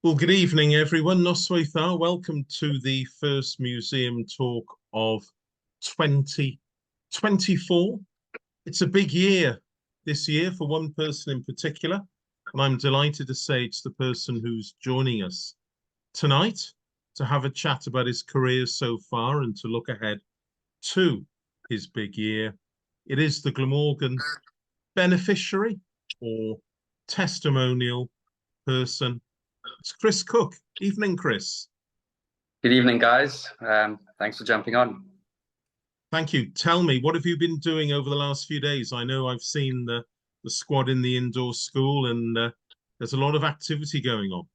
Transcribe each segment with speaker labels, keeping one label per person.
Speaker 1: Well, good evening, everyone. Noswaithar, welcome to the first museum talk of 2024. It's a big year this year for one person in particular, and I'm delighted to say it's the person who's joining us tonight to have a chat about his career so far and to look ahead to his big year. It is the Glamorgan beneficiary or testimonial person. It's Chris Cooke. Evening, Chris.
Speaker 2: Good evening, guys. Thanks for jumping on.
Speaker 1: Thank you. Tell me, what have you been doing over the last few days? I know I've seen the squad in the indoor school, and there's a lot of activity going on.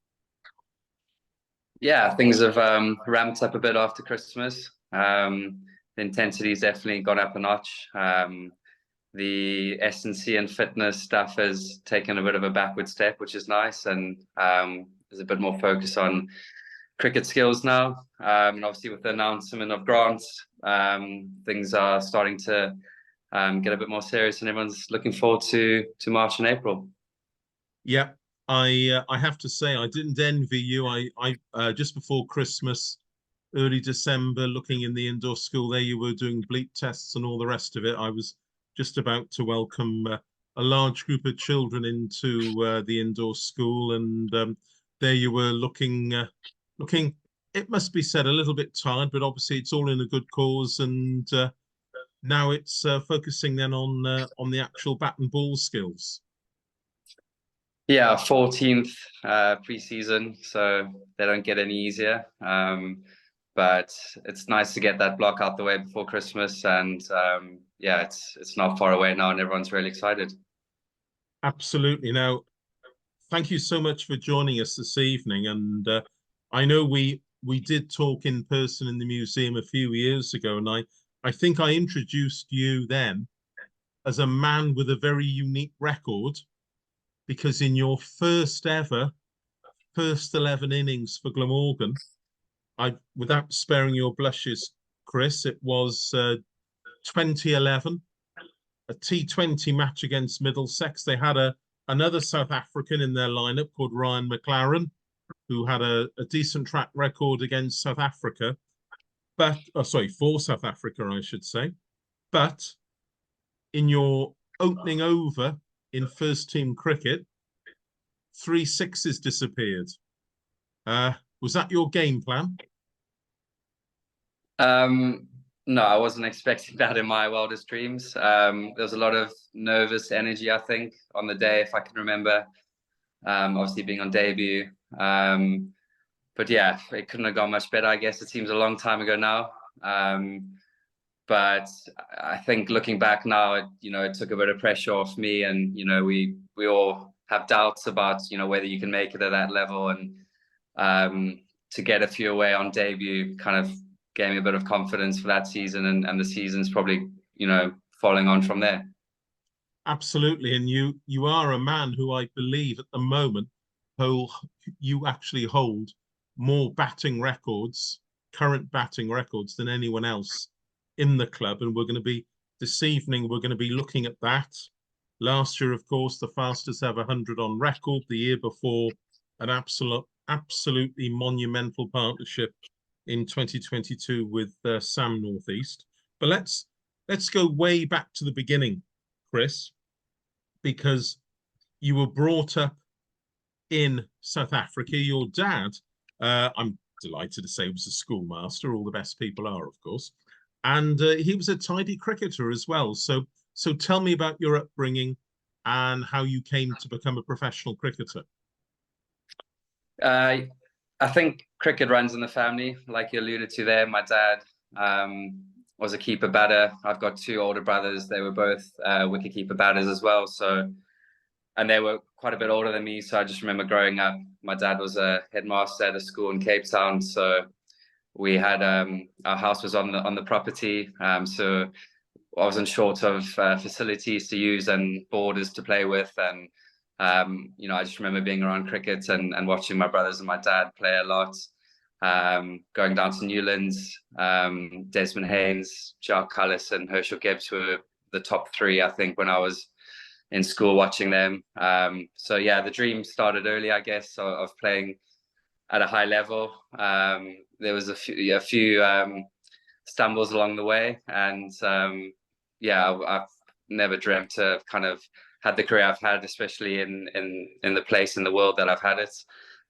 Speaker 2: Yeah, things have ramped up a bit after Christmas. The intensity's definitely gone up a notch. The S&C and fitness stuff has taken a bit of a backward step, which is nice, and there's a bit more focus on cricket skills now. And obviously with the announcement of grants, things are starting to get a bit more serious, and everyone's looking forward to March and April.
Speaker 1: Yeah, I have to say I didn't envy you. I just before Christmas, early December, looking in the indoor school, there you were doing bleep tests and all the rest of it. I was just about to welcome a large group of children into the indoor school, and there you were looking. It must be said a little bit tired, but obviously it's all in a good cause, and now it's focusing then on the actual bat and ball skills.
Speaker 2: Yeah, 14th pre-season, so they don't get any easier. But it's nice to get that block out the way before Christmas, and yeah, it's not far away now, and everyone's really excited.
Speaker 1: Absolutely. Now, thank you so much for joining us this evening, and I know we did talk in person in the museum a few years ago, and I think I introduced you then as a man with a very unique record, because in your first 11 innings for Glamorgan, without sparing your blushes, Chris, it was 2011, a T20 match against Middlesex. They had another South African in their lineup called Ryan McLaren, who had a decent track record against South Africa, but for South Africa, I should say. But in your opening over in first team cricket, 3 sixes disappeared. Was that your game plan?
Speaker 2: No, I wasn't expecting that in my wildest dreams. There was a lot of nervous energy, I think, on the day, if I can remember. Obviously being on debut. But yeah, it couldn't have gone much better, I guess. It seems a long time ago now. But I think looking back now, it took a bit of pressure off me, and we all have doubts about whether you can make it at that level, and to get a few away on debut kind of gave me a bit of confidence for that season, and the season's probably following on from there.
Speaker 1: Absolutely, and you are a man who I believe at the moment you actually hold more current batting records than anyone else in the club, and this evening we're going to be looking at that. Last year, of course, the fastest ever 100 on record. The year before, an absolutely monumental partnership in 2022 with Sam Northeast. But let's go way back to the beginning, Chris, because you were brought up in South Africa. Your dad, I'm delighted to say, was a schoolmaster. All the best people are, of course. And he was a tidy cricketer as well. So tell me about your upbringing and how you came to become a professional cricketer.
Speaker 2: I think cricket runs in the family, like you alluded to there. My dad was a keeper batter. I've got 2 older brothers. They were both wicket-keeper batters as well. And they were quite a bit older than me. So I just remember growing up, my dad was a headmaster at a school in Cape Town. So we had our house was on the property. So I wasn't short of facilities to use and borders to play with. And I just remember being around cricket and watching my brothers and my dad play a lot. Going down to Newlands, Desmond Haynes, Jacques Cullis and Herschel Gibbs were the top 3, I think, when I was in school watching them. So yeah, the dream started early, I guess, of playing at a high level. There was a few stumbles along the way, and yeah, I've never dreamt to have kind of had the career I've had, especially in the place in the world that I've had it.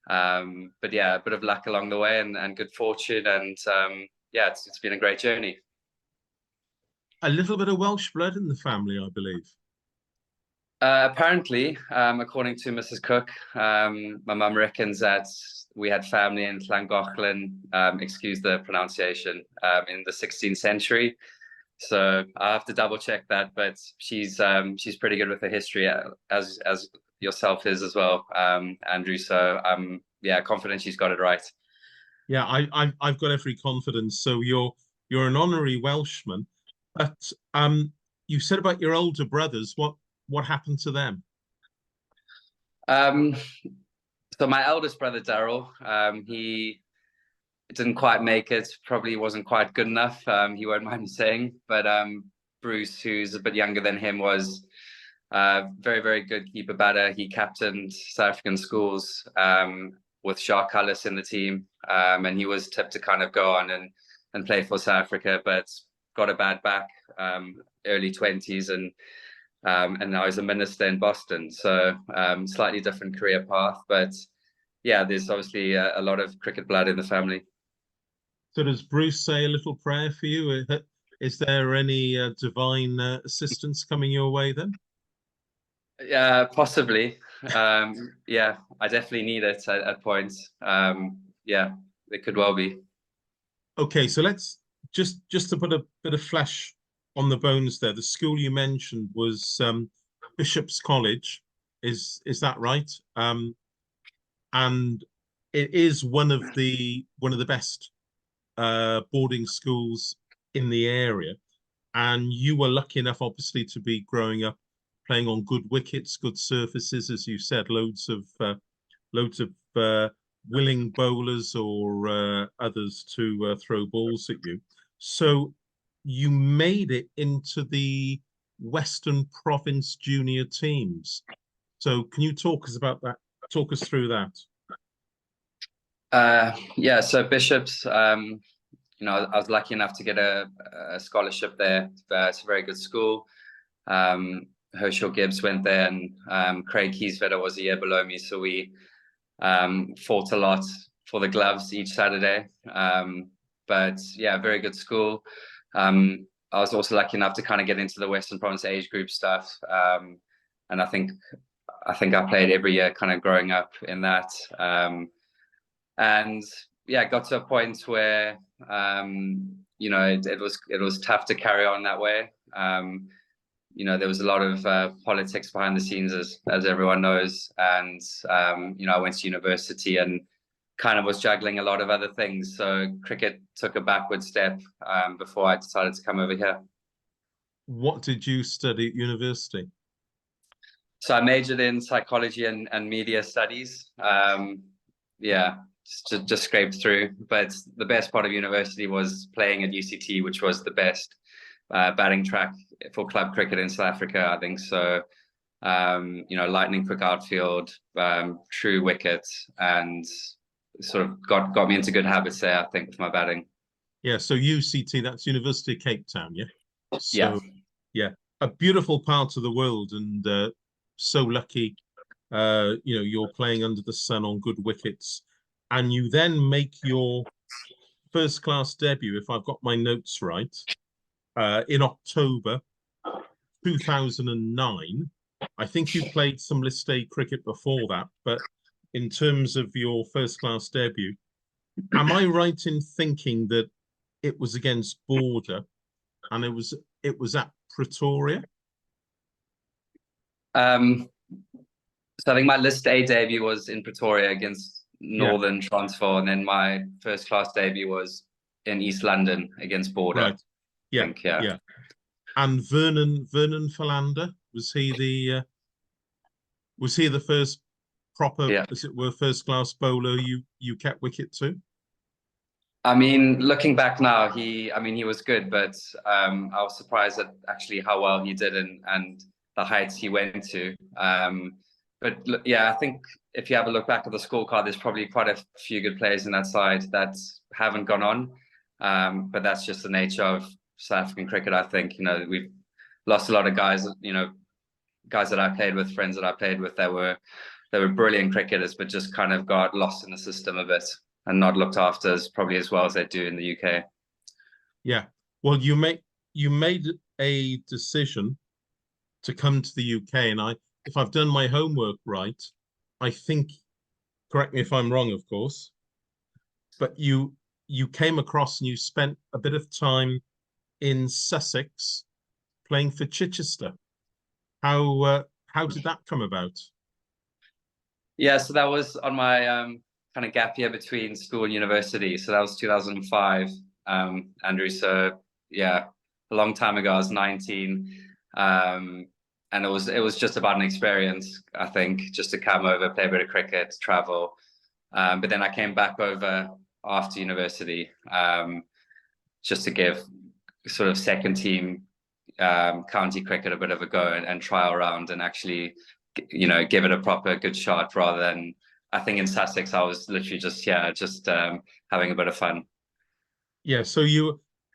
Speaker 2: But yeah, a bit of luck along the way, and good fortune, and yeah, it's been a great journey.
Speaker 1: A little bit of Welsh blood in the family, I believe.
Speaker 2: Apparently, according to Mrs. Cooke, my mum reckons that we had family in Llangollen, excuse the pronunciation, in the 16th century. So I have to double check that, but she's pretty good with the history, as yourself is as well, Andrew. So yeah, confident she's got it right.
Speaker 1: Yeah, I've got every confidence. So you're an honorary Welshman, but you said about your older brothers. What happened to them?
Speaker 2: So my eldest brother Daryl, he didn't quite make it. Probably wasn't quite good enough. He won't mind me saying. But Bruce, who's a bit younger than him, was very, very good keeper batter. He captained South African schools with Shark Cullis in the team, and he was tipped to kind of go on and play for South Africa, but got a bad back, early 20s, and now he's a minister in Boston. So slightly different career path, but yeah, there's obviously a lot of cricket blood in the family.
Speaker 1: So does Bruce say a little prayer for you? Is there any divine assistance coming your way then?
Speaker 2: Yeah, possibly. Yeah, I definitely need it at points. Yeah, it could well be.
Speaker 1: Okay, so let's just to put a bit of flesh on the bones there. The school you mentioned was Bishop's College. Is that right? And it is one of the best boarding schools in the area. And you were lucky enough, obviously, to be growing up playing on good wickets, good surfaces, as you said, loads of willing bowlers or others to throw balls at you. So you made it into the Western Province junior teams. So can you talk us about that? Talk us through that.
Speaker 2: Yeah, so Bishop's, you know, I was lucky enough to get a scholarship there. It's a very good school. Herschel Gibbs went there, and Craig Kieswetter was a year below me. So we fought a lot for the gloves each Saturday. But yeah, very good school. I was also lucky enough to kind of get into the Western Province age group stuff. And I think I played every year kind of growing up in that. And yeah, got to a point where you know, it was tough to carry on that way. You know, there was a lot of politics behind the scenes, as everyone knows, and you know, I went to university and kind of was juggling a lot of other things. So cricket took a backward step before I decided to come over here.
Speaker 1: What did you study at university?
Speaker 2: So I majored in psychology and media studies. Yeah, just scraped through. But the best part of university was playing at UCT, which was the best batting track for club cricket in South Africa, I think. So, you know, lightning quick outfield, true wickets, and sort of got me into good habits there, I think, with my batting.
Speaker 1: Yeah, so UCT, that's University of Cape Town, yeah?
Speaker 2: Yeah.
Speaker 1: So, yeah, a beautiful part of the world, and so lucky, you know, you're playing under the sun on good wickets. And you then make your first class debut, if I've got my notes right, in October 2009. I think you played some List A cricket before that, but in terms of your first class debut, am I right in thinking that it was against Border and it was at Pretoria?
Speaker 2: So I think my List A debut was in Pretoria against Northern Transvaal, and then my first class debut was in East London against Border.
Speaker 1: Right. Yeah. Yeah. And Vernon Philander, was he the first proper, as it were, first class bowler you kept wicket to?
Speaker 2: I mean, looking back now, he was good, but I was surprised at actually how well he did and the heights he went to. But yeah, I think if you have a look back at the scorecard, there's probably quite a few good players in that side that haven't gone on. But that's just the nature of South African cricket. I think, we've lost a lot of guys, guys that I played with, friends that I played with, that were brilliant cricketers, but just kind of got lost in the system a bit and not looked after probably as well as they do in the UK.
Speaker 1: Yeah. Well, you made a decision to come to the UK, and if I've done my homework right, I think, correct me if I'm wrong, of course, but you came across and you spent a bit of time in Sussex playing for Chichester. How did that come about?
Speaker 2: Yeah, so that was on my kind of gap year between school and university. So that was 2005, Andrew. So yeah, a long time ago. I was 19, and it was just about an experience. I think just to come over, play a bit of cricket, travel. But then I came back over after university, just to give sort of second team county cricket a bit of a go and trial around and actually, give it a proper good shot, rather than, I think in Sussex I was literally just having a bit of fun.
Speaker 1: Yeah, so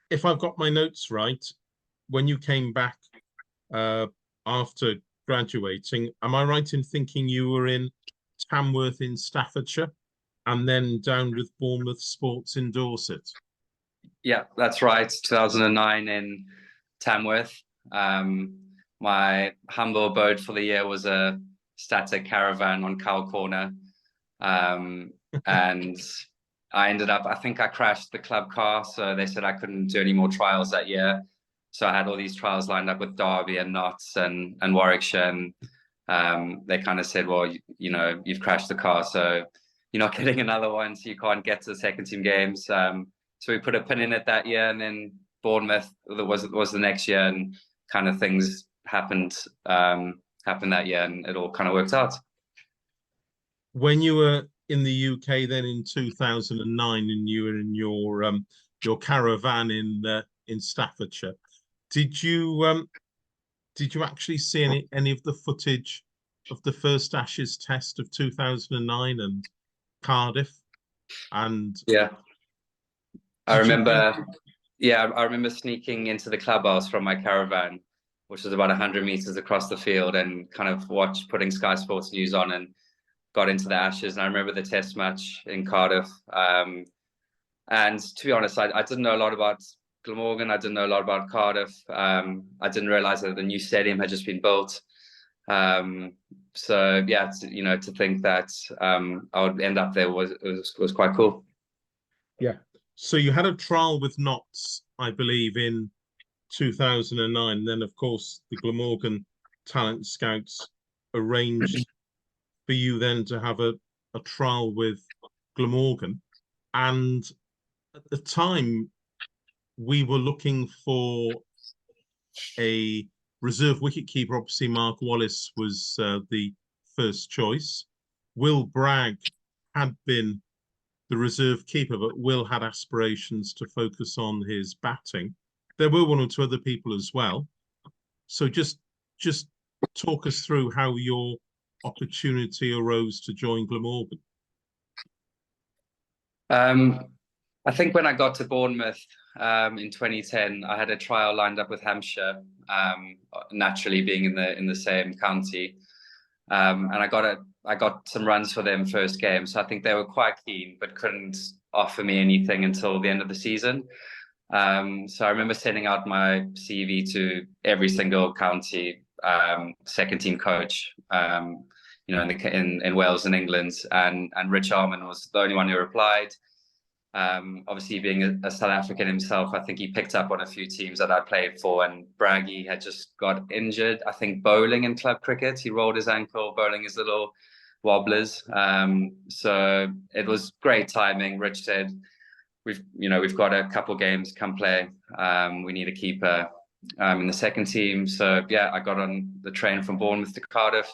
Speaker 1: if I've got my notes right, when you came back after graduating, am I right in thinking you were in Tamworth in Staffordshire and then down with Bournemouth Sports in Dorset?
Speaker 2: Yeah, that's right. 2009 in Tamworth. My humble abode for the year was a static caravan on Cow Corner. And I ended up, I think I crashed the club car, so they said I couldn't do any more trials that year. So I had all these trials lined up with Derby and Notts and Warwickshire, and they kind of said, well, you've crashed the car, so you're not getting another one, so you can't get to the second team games. So we put a pin in it that year, and then Bournemouth was the next year, and kind of things happened that year, and it all kind of worked out.
Speaker 1: When you were in the UK then in 2009, and you were in your caravan in Staffordshire, did you actually see any of the footage of the first Ashes test of 2009 and Cardiff? And
Speaker 2: yeah, I remember sneaking into the clubhouse from my caravan, which was about 100 meters across the field, and kind of putting Sky Sports News on, and got into the Ashes. And I remember the test match in Cardiff. And to be honest, I didn't know a lot about Glamorgan. I didn't know a lot about Cardiff. I didn't realize that the new stadium had just been built. So yeah, to think that I would end up there was quite cool.
Speaker 1: Yeah. So you had a trial with Notts, I believe, in 2009. Then, of course, the Glamorgan talent scouts arranged for you then to have a trial with Glamorgan. And at the time, we were looking for a reserve wicketkeeper. Obviously, Mark Wallace was the first choice. Will Bragg had been the reserve keeper, but Will had aspirations to focus on his batting. There were one or two other people as well. So just talk us through how your opportunity arose to join Glamorgan.
Speaker 2: I think when I got to Bournemouth in 2010, I had a trial lined up with Hampshire, naturally being in the same county, and I got some runs for them first game. So I think they were quite keen, but couldn't offer me anything until the end of the season. So I remember sending out my CV to every single county second team coach, in Wales and England, and Rich Arman was the only one who replied. Obviously, being a South African himself, I think he picked up on a few teams that I played for, and Braggy had just got injured, I think, bowling in club cricket. He rolled his ankle bowling his little wobblers. So it was great timing. Rich said, we've got a couple games, come play. We need a keeper in the second team. So yeah, I got on the train from Bournemouth to Cardiff.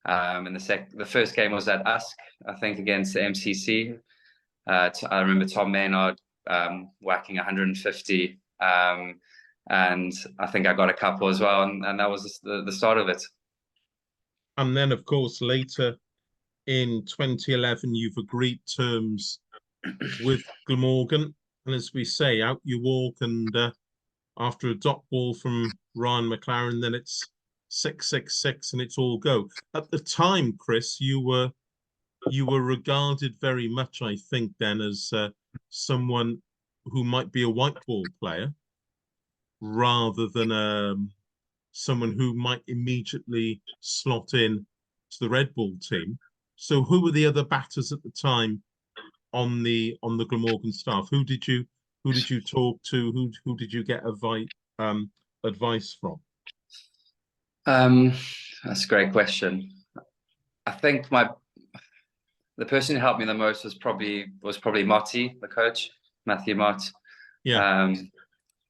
Speaker 2: And the first game was at Usk, I think, against the MCC. I remember Tom Maynard whacking 150, and I think I got a couple as well, and that was the start of it.
Speaker 1: And then, of course, later in 2011 you've agreed terms with Glamorgan, and as we say, out you walk, and after a dot ball from Ryan McLaren, then it's 6-6-6, and it's all go. At the time, Chris, you were regarded very much, I think, then as someone who might be a white ball player rather than someone who might immediately slot in to the red ball team. So, who were the other batters at the time on the Glamorgan staff? Who did you talk to? Who did you get advice from?
Speaker 2: Um, that's a great question. I think the person who helped me the most was probably Motti, the coach, Matthew Mott,
Speaker 1: Yeah,
Speaker 2: um,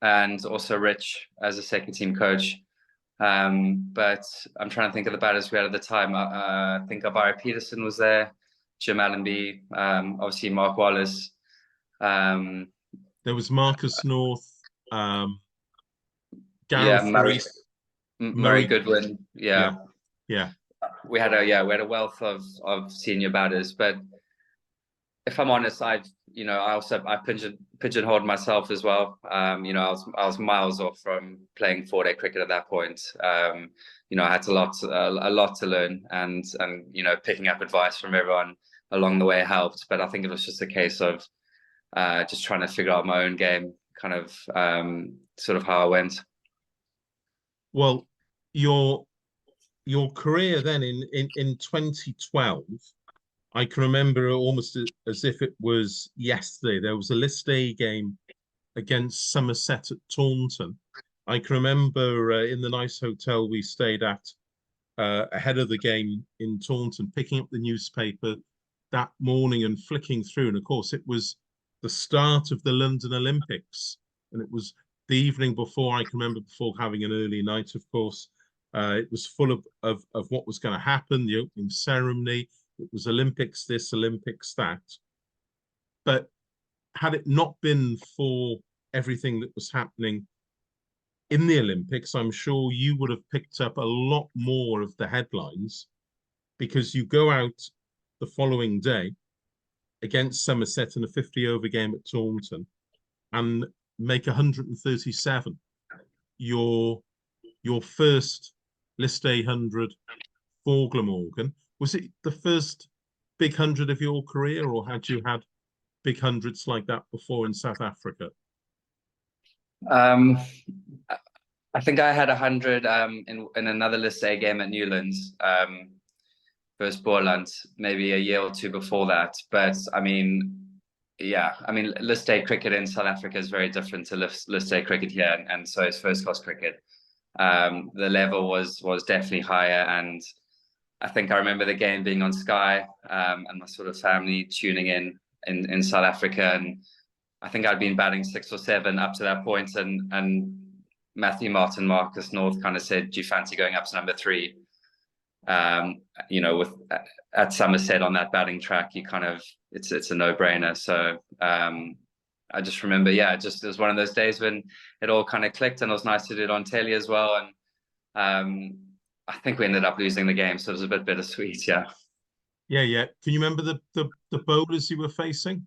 Speaker 2: and also Rich as a second team coach. But I'm trying to think of the batters we had at the time. I think Abari Peterson was there, Jim Allenby, obviously Mark Wallace. Um,
Speaker 1: there was Marcus North, um,
Speaker 2: yeah,
Speaker 1: Gareth Rees,
Speaker 2: Murray
Speaker 1: Murray.
Speaker 2: Goodwin.
Speaker 1: Yeah,
Speaker 2: Yeah,
Speaker 1: yeah.
Speaker 2: we had a wealth of senior batters. But if I'm honest, I pigeonholed myself as well. I was miles off from playing 4-day cricket at that point. I had a lot to learn, and picking up advice from everyone along the way helped. But I think it was just a case of just trying to figure out my own game, kind of sort of how I went.
Speaker 1: Well, your your career then in 2012, I can remember it almost as if it was yesterday. There was a list A game against Somerset at Taunton. I can remember in the nice hotel we stayed at ahead of the game in Taunton, picking up the newspaper that morning and flicking through. And of course, it was the start of the London Olympics. And it was the evening before, I can remember, before having an early night, of course. It was full of what was going to happen, the opening ceremony. It was Olympics this, Olympics that. But had it not been for everything that was happening in the Olympics, I'm sure you would have picked up a lot more of the headlines, because you go out the following day against Somerset in a 50 over game at Taunton and make 137. Your first list A 100 for Glamorgan. Was it the first big 100 of your career, or had you had big hundreds like that before in South Africa?
Speaker 2: Um, I think I had 100 in another list A game at Newlands, first Borland, maybe a year or two before that. But I mean, yeah, I mean, list A cricket in South Africa is very different to list A cricket here, and so is first class cricket. The level was definitely higher, and I think I remember the game being on Sky, and my sort of family tuning in South Africa, and I think I'd been batting 6 or 7 up to that point, and Matthew Martin, Marcus North kind of said, "Do you fancy going up to number 3?" With at Somerset on that batting track, you kind of it's a no-brainer. So I just remember, yeah, it was one of those days when it all kind of clicked, and it was nice to do it on telly as well. And I think we ended up losing the game, so it was a bit bittersweet. Yeah.
Speaker 1: Yeah, yeah. Can you remember the bowlers you were facing?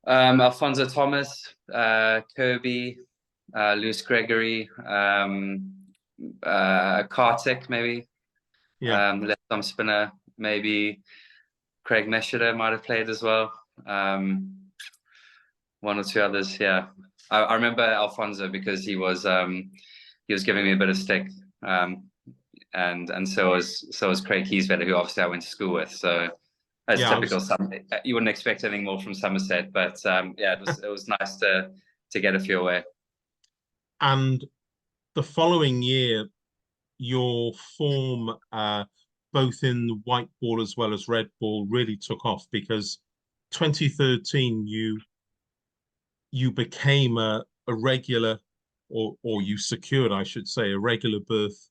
Speaker 2: Alfonso Thomas, Kirby, Lewis Gregory, Kartik, maybe.
Speaker 1: Yeah,
Speaker 2: Left arm spinner, maybe Craig Meshiter might have played as well. One or two others, yeah. I remember Alfonso because he was giving me a bit of stick, and so was Craig Keysvetter, who obviously I went to school with. So as
Speaker 1: yeah.
Speaker 2: typical, you wouldn't expect anything more from Somerset, but yeah, it was nice to get a few away.
Speaker 1: And the following year, your form, both in the white ball as well as red ball, really took off, because 2013 you became a regular, or you secured, I should say, a regular berth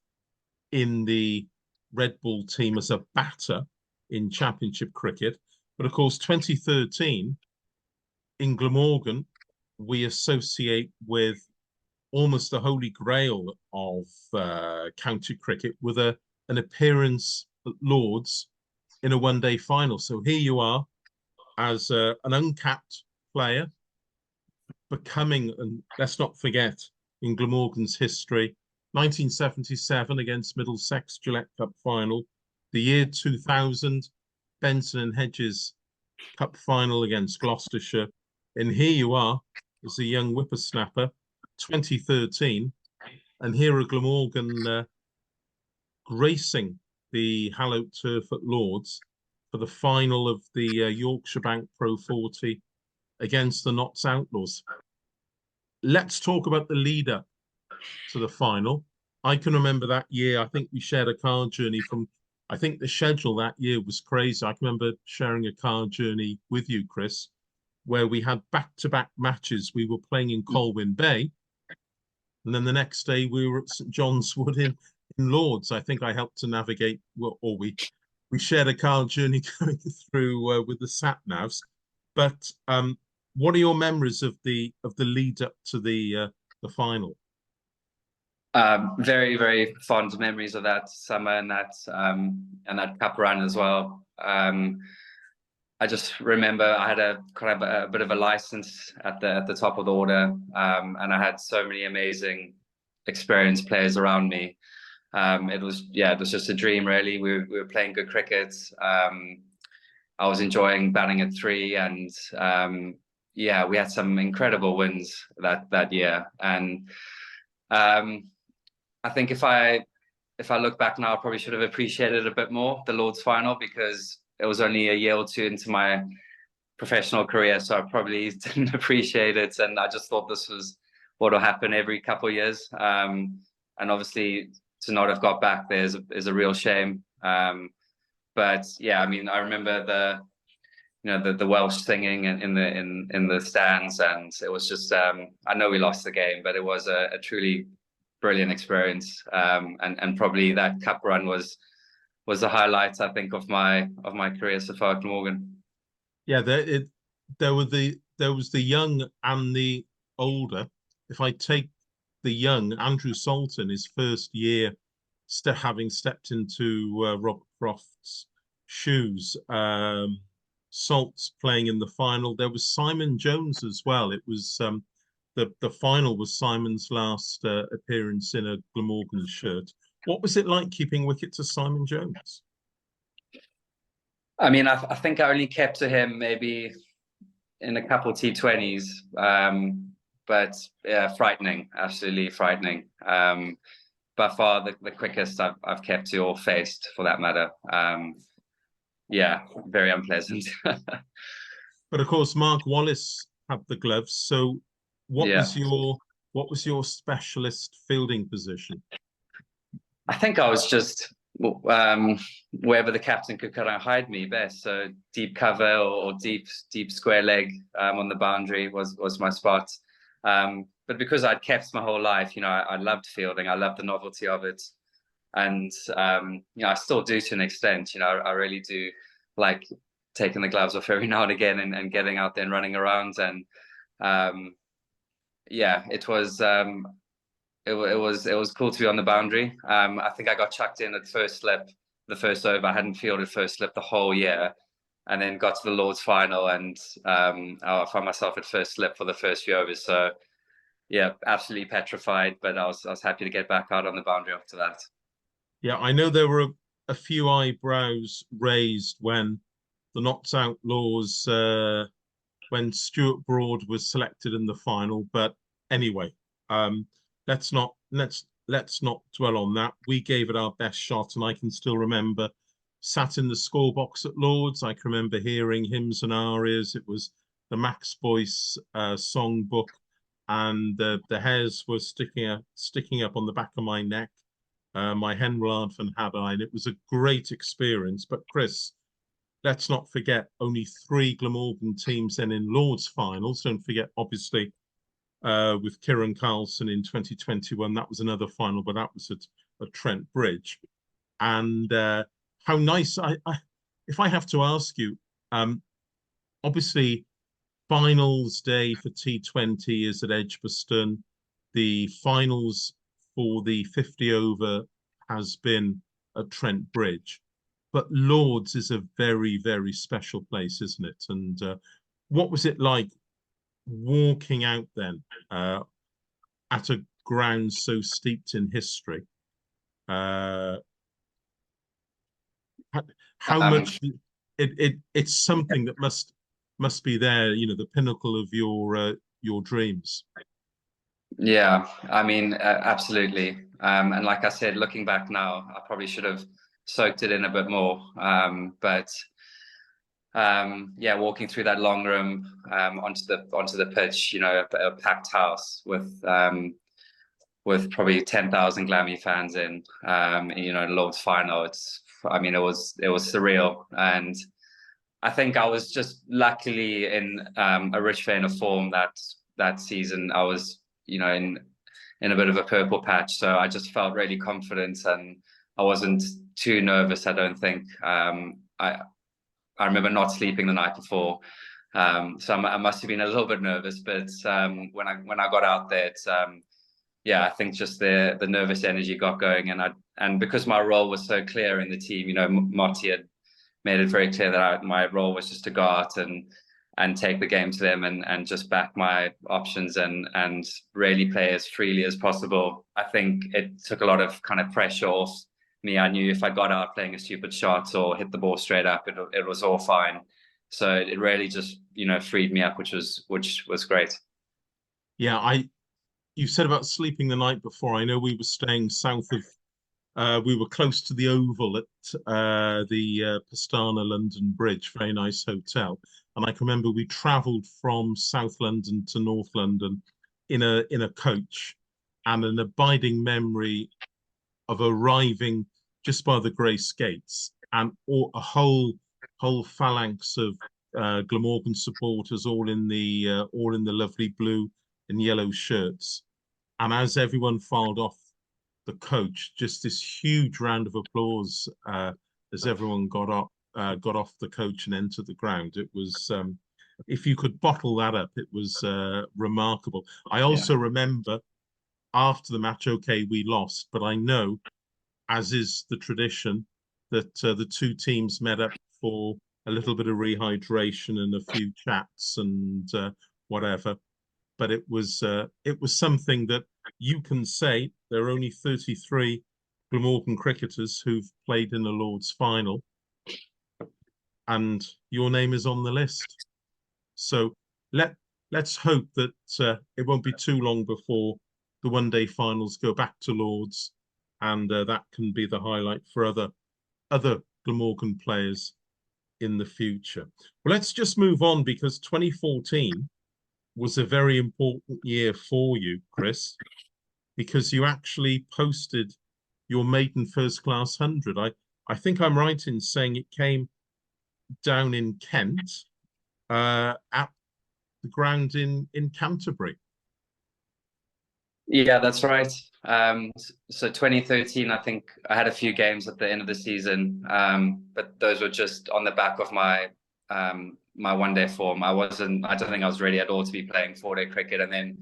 Speaker 1: in the red ball team as a batter in Championship cricket. But of course, 2013 in Glamorgan, we associate with almost the holy grail of county cricket, with an appearance at Lords in a one-day final. So here you are as an uncapped player, becoming, and let's not forget, in Glamorgan's history, 1977 against Middlesex Gillette Cup final, the year 2000, Benson and Hedges Cup final against Gloucestershire. And here you are as a young whippersnapper, 2013, and here are Glamorgan gracing the hallowed turf at Lords for the final of the Yorkshire Bank Pro 40 against the Notts Outlaws. Let's talk about the lead up to the final. I can remember that year. I think we shared a car journey from, I think the schedule that year was crazy. I can remember sharing a car journey with you, Chris, where we had back-to-back matches. We were playing in Colwyn Bay, and then the next day we were at St John's Wood in Lords. I think I helped to navigate, or we shared a car journey going through with the sat navs. But what are your memories of the lead up to the final?
Speaker 2: Very, very fond memories of that summer and that cup run as well. I just remember I had a kind of a bit of a license at the top of the order, and I had so many amazing, experienced players around me. It was just a dream, really. We were playing good cricket. I was enjoying batting at 3, and we had some incredible wins that year. And I think if I look back now, I probably should have appreciated a bit more the Lord's final, because it was only a year or two into my professional career, so I probably didn't appreciate it, and I just thought this was what will happen every couple of years. And obviously, to not have got back there is a real shame. But yeah, I mean, I remember the Welsh singing in the stands, and it was just I know we lost the game, but it was a truly brilliant experience. And probably that cup run was the highlight, I think, of my career so far at Glamorgan.
Speaker 1: Yeah, there was the young and the older. If I take the young, Andrew Salton, his first year having stepped into Robert Croft's shoes, Salt's playing in the final. There was Simon Jones as well. It was the final was Simon's last appearance in a Glamorgan shirt. What was it like keeping wicket to Simon Jones?
Speaker 2: I mean, I think I only kept to him maybe in a couple T20s, but yeah, frightening, absolutely frightening. By far the quickest I've kept to or faced, for that matter. Yeah, very unpleasant.
Speaker 1: But of course, Mark Wallace had the gloves. So, what was your specialist fielding position?
Speaker 2: I think I was just wherever the captain could kind of hide me best. So deep cover or deep square leg on the boundary was my spot. But because I'd kept my whole life, I loved fielding. I loved the novelty of it, and I still do to an extent. I really do like taking the gloves off every now and again and getting out there and running around. And it was. It was cool to be on the boundary. I think I got chucked in at first slip, the first over. I hadn't fielded first slip the whole year, and then got to the Lord's final, and I found myself at first slip for the first few overs. So yeah, absolutely petrified, but I was happy to get back out on the boundary after that.
Speaker 1: Yeah, I know there were a few eyebrows raised when the Notts Outlaws, when Stuart Broad was selected in the final. But anyway, let's not dwell on that. We gave it our best shot, and I can still remember sat in the score box at Lords. I can remember hearing hymns and arias. It was the Max Boyce songbook, and the hairs were sticking up on the back of my neck. My Henrad van Hadine. It was a great experience. But Chris, let's not forget only 3 Glamorgan teams then in Lords finals. Don't forget, obviously, with Kieran Carlson in 2021. That was another final, but that was at Trent Bridge. And how nice, if I have to ask you, obviously finals day for T20 is at Edgbaston. The finals for the 50 over has been at Trent Bridge. but Lords is a very, very special place, isn't it? And what was it like walking out then at a ground so steeped in history? Uh, how
Speaker 2: Um,
Speaker 1: much it's something that must be there, you know, the pinnacle of your dreams.
Speaker 2: yeah, I mean, absolutely. And like I said, looking back now, I probably should have soaked it in a bit more. But yeah, walking through that long room onto the pitch, you know, a packed house with probably 10,000 Glammy fans in, you know, Lord's final. I mean, it was surreal, and I think I was just luckily in a rich vein of form that season. I was, you know, in a bit of a purple patch, so I just felt really confident, and I wasn't too nervous. I don't think. I remember not sleeping the night before, so I must have been a little bit nervous. But when I got out there, yeah, I think just the nervous energy got going, and because my role was so clear in the team, you know, Marty had made it very clear that my role was just to go out and take the game to them and just back my options and really play as freely as possible. I think it took a lot of kind of pressure off me. I knew if I got out playing a stupid shot or hit the ball straight up, it was all fine. So it really just, you know, freed me up, which was great.
Speaker 1: Yeah, you said about sleeping the night before. I know we were staying south of we were close to the Oval at the Pastana London Bridge, very nice hotel. And I can remember we travelled from South London to North London in a coach, and an abiding memory of arriving just by the Grace Gates, and a whole phalanx of Glamorgan supporters, all in the lovely blue and yellow shirts. And as everyone filed off the coach, just this huge round of applause as everyone got off the coach and entered the ground. It was, if you could bottle that up, it was remarkable. I
Speaker 2: Yeah.
Speaker 1: also remember after the match, okay, we lost, but I know, as is the tradition, that the two teams met up for a little bit of rehydration and a few chats and whatever. But it was something that you can say there are only 33 Glamorgan cricketers who've played in the Lord's final, and your name is on the list. So let let's hope that it won't be too long before the one-day finals go back to Lords, and that can be the highlight for other Glamorgan players in the future. Well, let's just move on, because 2014 was a very important year for you, Chris, because you actually posted your maiden first class 100. I think I'm right in saying it came down in Kent at the ground in Canterbury.
Speaker 2: Yeah, that's right. So 2013, I think I had a few games at the end of the season, but those were just on the back of my one-day form. I don't think I was ready at all to be playing four-day cricket. And then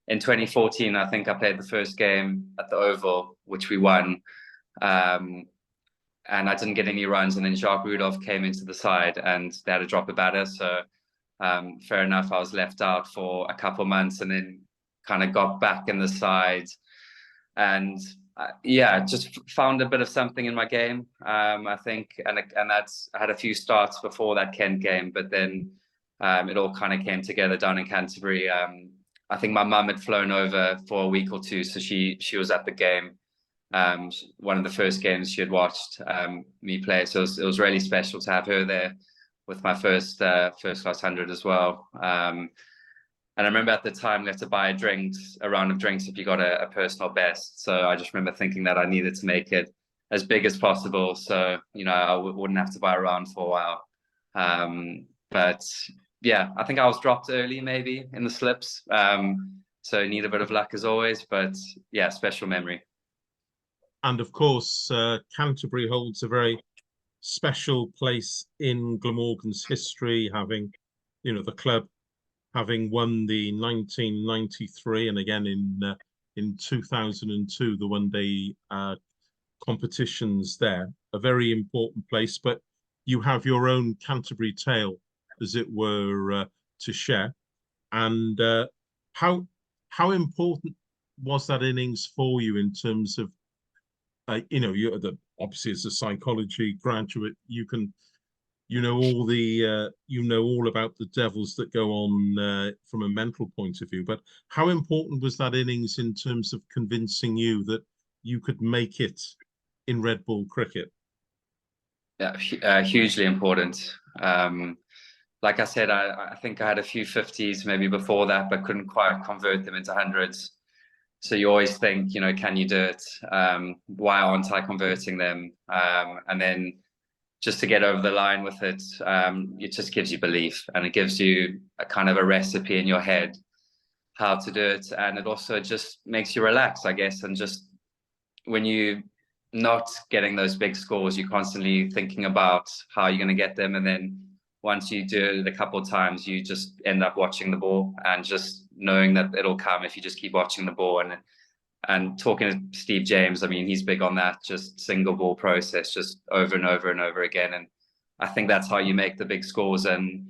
Speaker 2: in 2014, I think I played the first game at the Oval, which we won. And I didn't get any runs. And then Jacques Rudolph came into the side and they had to drop a batter. So fair enough, I was left out for a couple months and then kind of got back in the side. And yeah, just found a bit of something in my game, I think. And that's, I had a few starts before that Kent game, but then it all kind of came together down in Canterbury. I think my mum had flown over for a week or two, so she was at the game. One of the first games she had watched me play, so it was really special to have her there with my first class 100 as well. And I remember at the time we had to buy a round of drinks if you got a personal best. So I just remember thinking that I needed to make it as big as possible, so you know I wouldn't have to buy a round for a while. But yeah, I think I was dropped early maybe in the slips. So need a bit of luck as always, but yeah, special memory.
Speaker 1: And of course, Canterbury holds a very special place in Glamorgan's history, having, you know, the club having won the 1993 and again in 2002 the one-day competitions there. a very important place, but you have your own Canterbury tale, as it were, to share. And how how important was that innings for you in terms of you're the obviously as a psychology graduate, you know all the you know all about the devils that go on from a mental point of view. But how important was that innings in terms of convincing you that you could make it in red ball cricket?
Speaker 2: Yeah, hugely important. Like I said, I think I had a few 50s maybe before that, but couldn't quite convert them into hundreds. So you always think, can you do it? Why aren't I converting them? And then just to get over the line with it, it just gives you belief, and it gives you a kind of a recipe in your head how to do it. And it also just makes you relax, I guess. And just when you not getting those big scores, you're constantly thinking about how you're going to get them. And then once you do it a couple of times, you just end up watching the ball and just knowing that it'll come if you just keep watching the ball. And talking to Steve James, I mean, he's big on that, just single ball process, just over and over and over again. And I think that's how you make the big scores. And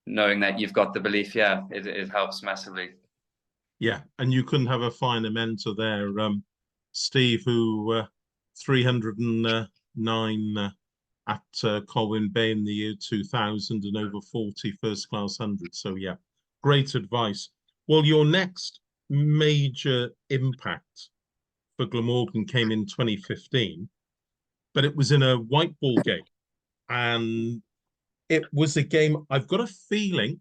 Speaker 2: knowing that you've got the belief, yeah, it helps massively.
Speaker 1: Yeah, and you couldn't have a finer mentor there, Steve, who 309 at Colwyn Bay in the year 2000 and over 40 first class hundreds. So yeah, great advice. Well, your next major impact for Glamorgan came in 2015, but it was in a white ball game. And it was a game, I've got a feeling,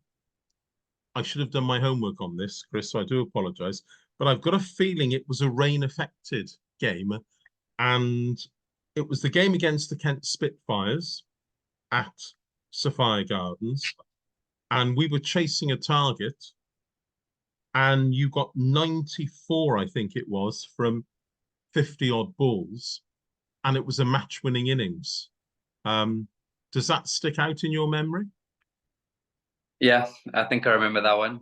Speaker 1: I should have done my homework on this, Chris, so I do apologise, but I've got a feeling it was a rain-affected game. And it was the game against the Kent Spitfires at Sophia Gardens. And we were chasing a target, and you got 94, I think it was, from 50 odd balls, and it was a match winning innings. Does that stick out in your memory?
Speaker 2: Yeah, I think I remember that one.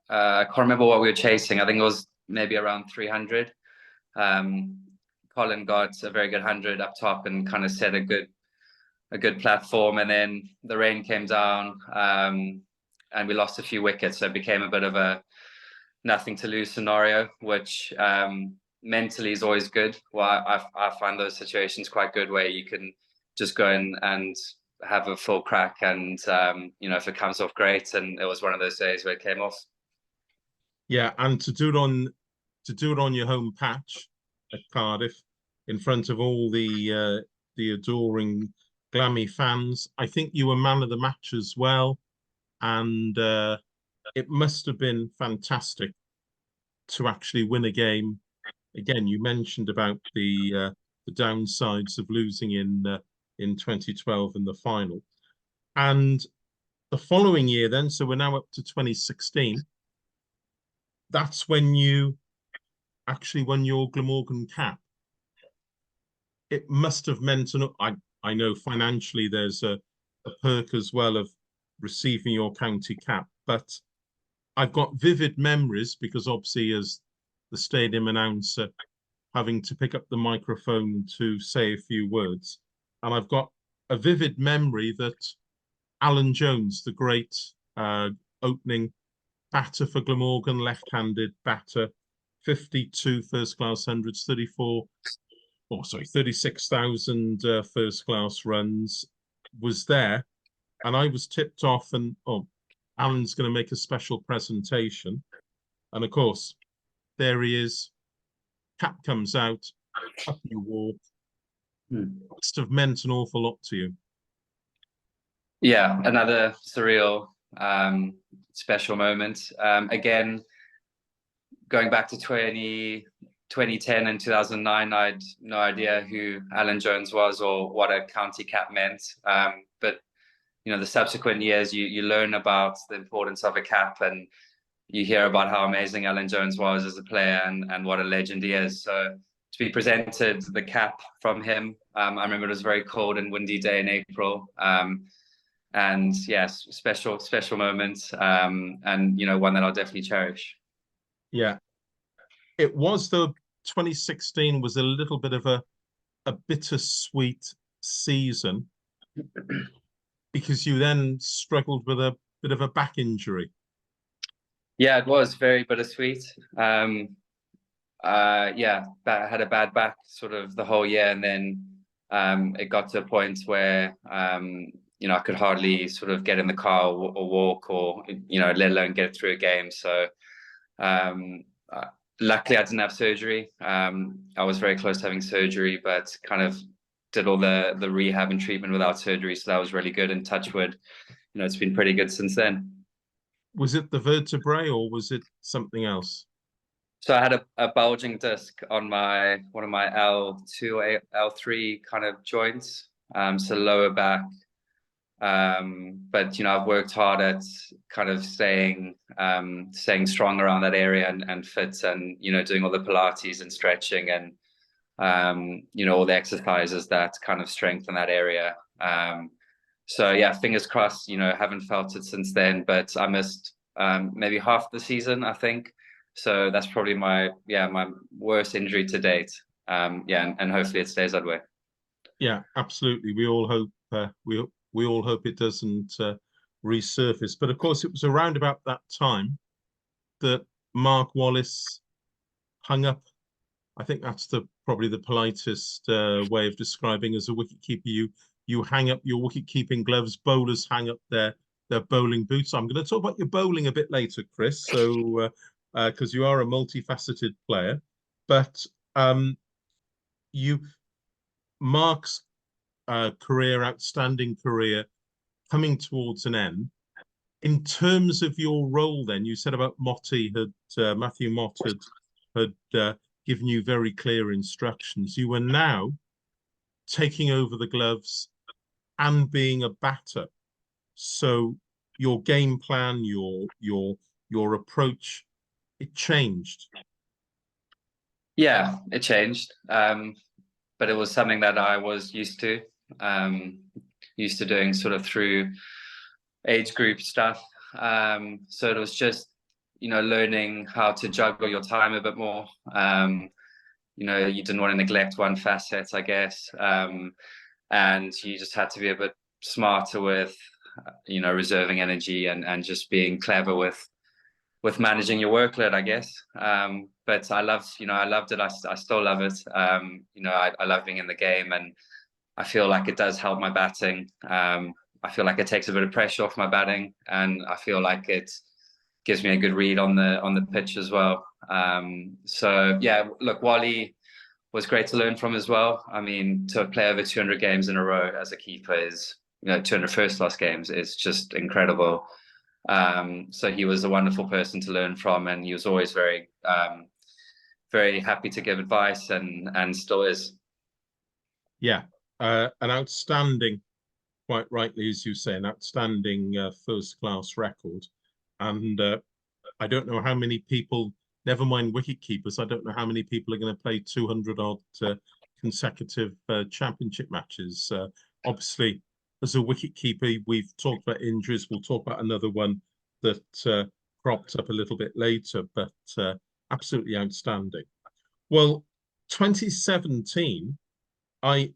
Speaker 2: I can't remember what we were chasing. I think it was maybe around 300. Colin got a very good 100 up top and kind of set a good platform, and then the rain came down, and we lost a few wickets, so it became a bit of a nothing to lose scenario, which mentally is always good. Well, I find those situations quite good where you can just go in and have a full crack, and if it comes off, great. And it was one of those days where it came off.
Speaker 1: Yeah, and to do it on your home patch at Cardiff in front of all the adoring Glammy fans. I think you were man of the match as well, and it must have been fantastic to actually win a game. Again, you mentioned about the downsides of losing in 2012 in the final, and the following year. Then, so we're now up to 2016. That's when you actually won your Glamorgan cap. It must have meant I know financially there's a perk as well of receiving your county cap, but I've got vivid memories because obviously as the stadium announcer having to pick up the microphone to say a few words. And I've got a vivid memory that Alan Jones, the great opening batter for Glamorgan, left-handed batter, 52 first-class hundreds, 36,000 first-class runs, was there. And I was tipped off and, Alan's going to make a special presentation. And of course, there he is. Cap comes out, up you walk. Must have meant an awful lot to you.
Speaker 2: Yeah, another surreal, special moment. Again, going back to 2010 and 2009, I had no idea who Alan Jones was or what a county cap meant. But the subsequent years, you learn about the importance of a cap, and you hear about how amazing Alan Jones was as a player and what a legend he is. So to be presented the cap from him, I remember it was a very cold and windy day in April. And yes, special moment, and one that I'll definitely cherish.
Speaker 1: Yeah, it was, though. 2016 was a little bit of a a bittersweet season because you then struggled with a bit of a back injury.
Speaker 2: Yeah, it was very bittersweet. Yeah, had a bad back sort of the whole year, and then it got to a point where I could hardly sort of get in the car or walk, or let alone get through a game. So um, uh, luckily, I didn't have surgery. I was very close to having surgery, but kind of did all the rehab and treatment without surgery, so that was really good. And touch wood, it's been pretty good since then.
Speaker 1: Was it the vertebrae or was it something else?
Speaker 2: So I had a bulging disc on one of my L2 or L3 kind of joints, so lower back. But I've worked hard at kind of staying strong around that area and fit, and doing all the Pilates and stretching and all the exercises that kind of strengthen that area. So yeah, fingers crossed. Haven't felt it since then, but I missed maybe half the season, I think. So that's probably my worst injury to date. And hopefully it stays that way.
Speaker 1: Yeah, absolutely. We all hope we all hope it doesn't resurface. But of course, it was around about that time that Mark Wallace hung up. I think that's probably the politest way of describing as a wicketkeeper. You hang up your wicket keeping gloves. Bowlers hang up their bowling boots. I'm going to talk about your bowling a bit later, Chris. So because you are a multifaceted player, but you Mark's career, outstanding career, coming towards an end. In terms of your role, then you said about Matthew Mott had given you very clear instructions. You were now taking over the gloves and being a batter. So your game plan, your approach, it changed.
Speaker 2: Yeah, it changed. But it was something that I was used to doing sort of through age group stuff. So it was just, learning how to juggle your time a bit more. You didn't want to neglect one facet, I guess. And you just had to be a bit smarter with, reserving energy and just being clever with managing your workload, I guess. But I loved it. I still love it. I love being in the game, and I feel like it does help my batting. I feel like it takes a bit of pressure off my batting, and I feel like it gives me a good read on the pitch as well. So yeah, look, Wally was great to learn from as well. I mean, to play over 200 games in a row as a keeper is, 200 first class games is just incredible. So he was a wonderful person to learn from, and he was always very, very happy to give advice, and still is.
Speaker 1: Yeah, an outstanding, quite rightly as you say, an outstanding first class record. And I don't know how many people, never mind wicket keepers, I don't know how many people are going to play 200 odd consecutive championship matches. Obviously, as a wicket keeper, we've talked about injuries. We'll talk about another one that cropped up a little bit later, but absolutely outstanding. Well, 2017, I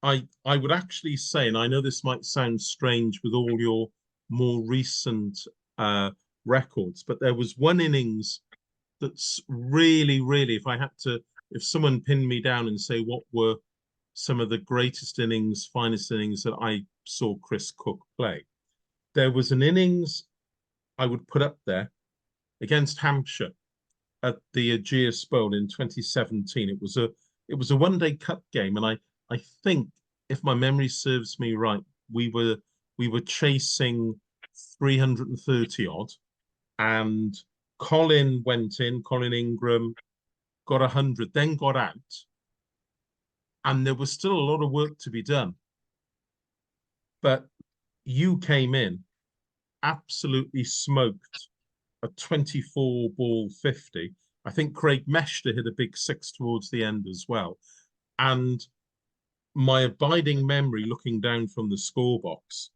Speaker 1: I would actually say, and I know this might sound strange with all your more recent records, but there was one innings that's really, really, if someone pinned me down and say what were some of the greatest innings, finest innings that I saw Chris Cooke play, there was an innings I would put up there against Hampshire at the Ageas Bowl in 2017. It was a one-day cup game, and I think, if my memory serves me right, we were chasing 330 odd, and Colin Ingram got 100, then got out, and there was still a lot of work to be done. But you came in, absolutely smoked a 24 ball 50. I think Craig Meshter hit a big six towards the end as well. And my abiding memory looking down from the scorebox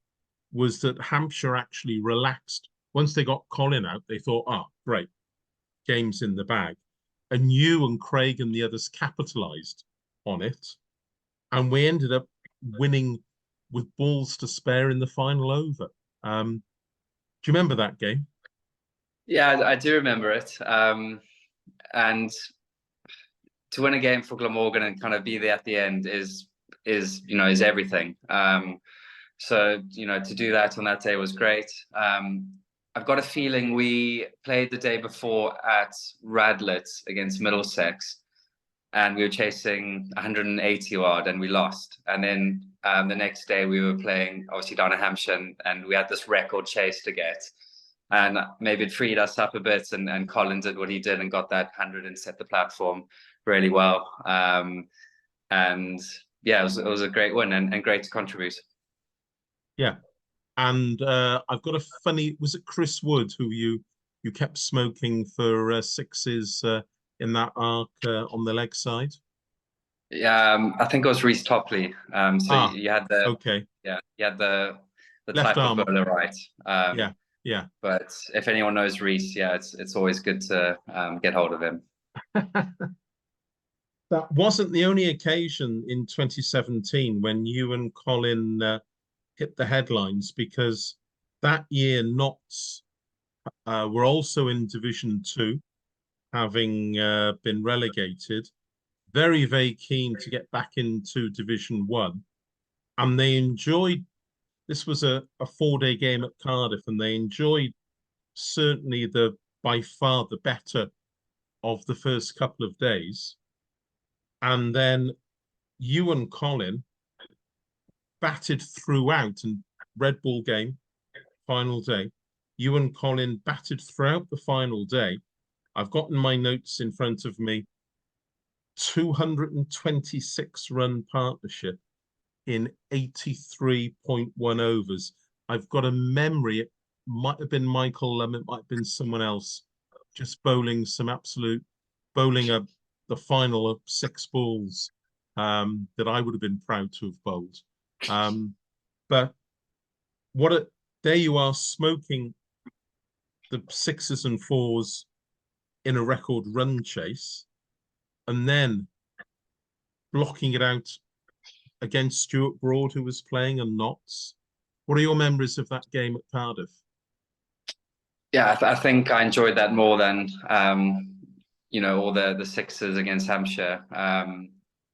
Speaker 1: was that Hampshire actually relaxed. Once they got Colin out, they thought, great, game's in the bag. And you and Craig and the others capitalized on it. and we ended up winning with balls to spare in the final over. Do you remember that game?
Speaker 2: Yeah, I do remember it. And to win a game for Glamorgan and kind of be there at the end is everything. So to do that on that day was great. I've got a feeling we played the day before at Radlett against Middlesex, and we were chasing 180 yard and we lost. And then the next day we were playing obviously down in Hampshire, and we had this record chase to get. And maybe it freed us up a bit, and Colin did what he did and got that 100 and set the platform really well. And yeah, it was a great win and great to contribute.
Speaker 1: Yeah. And I've got a funny, was it Chris Wood who you kept smoking for sixes in that arc on the leg side?
Speaker 2: Yeah, I think it was Reece Topley. So you had
Speaker 1: okay.
Speaker 2: the
Speaker 1: Left
Speaker 2: type of
Speaker 1: arm.
Speaker 2: bowler, right?
Speaker 1: Yeah, yeah.
Speaker 2: But if anyone knows Reece, yeah, it's always good to get hold of him.
Speaker 1: That wasn't the only occasion in 2017 when you and Colin hit the headlines, because that year Notts were also in Division 2, having been relegated. Very, very keen to get back into Division 1. And they enjoyed, this was a 4-day game at Cardiff, and they enjoyed certainly by far the better of the first couple of days. And then you and Colin batted throughout, and Red Bull game, final day. You and Colin batted throughout the final day. I've gotten my notes in front of me. 226 run partnership in 83.1 overs. I've got a memory, it might have been Michael Lum, it might have been someone else, just bowling the final of 6 balls that I would have been proud to have bowled. But there you are, smoking the 6s and 4s in a record run chase, and then blocking it out against Stuart Broad, who was playing, and Notts. What are your memories of that game at Cardiff?
Speaker 2: Yeah, I think I enjoyed that more than all the 6s against Hampshire.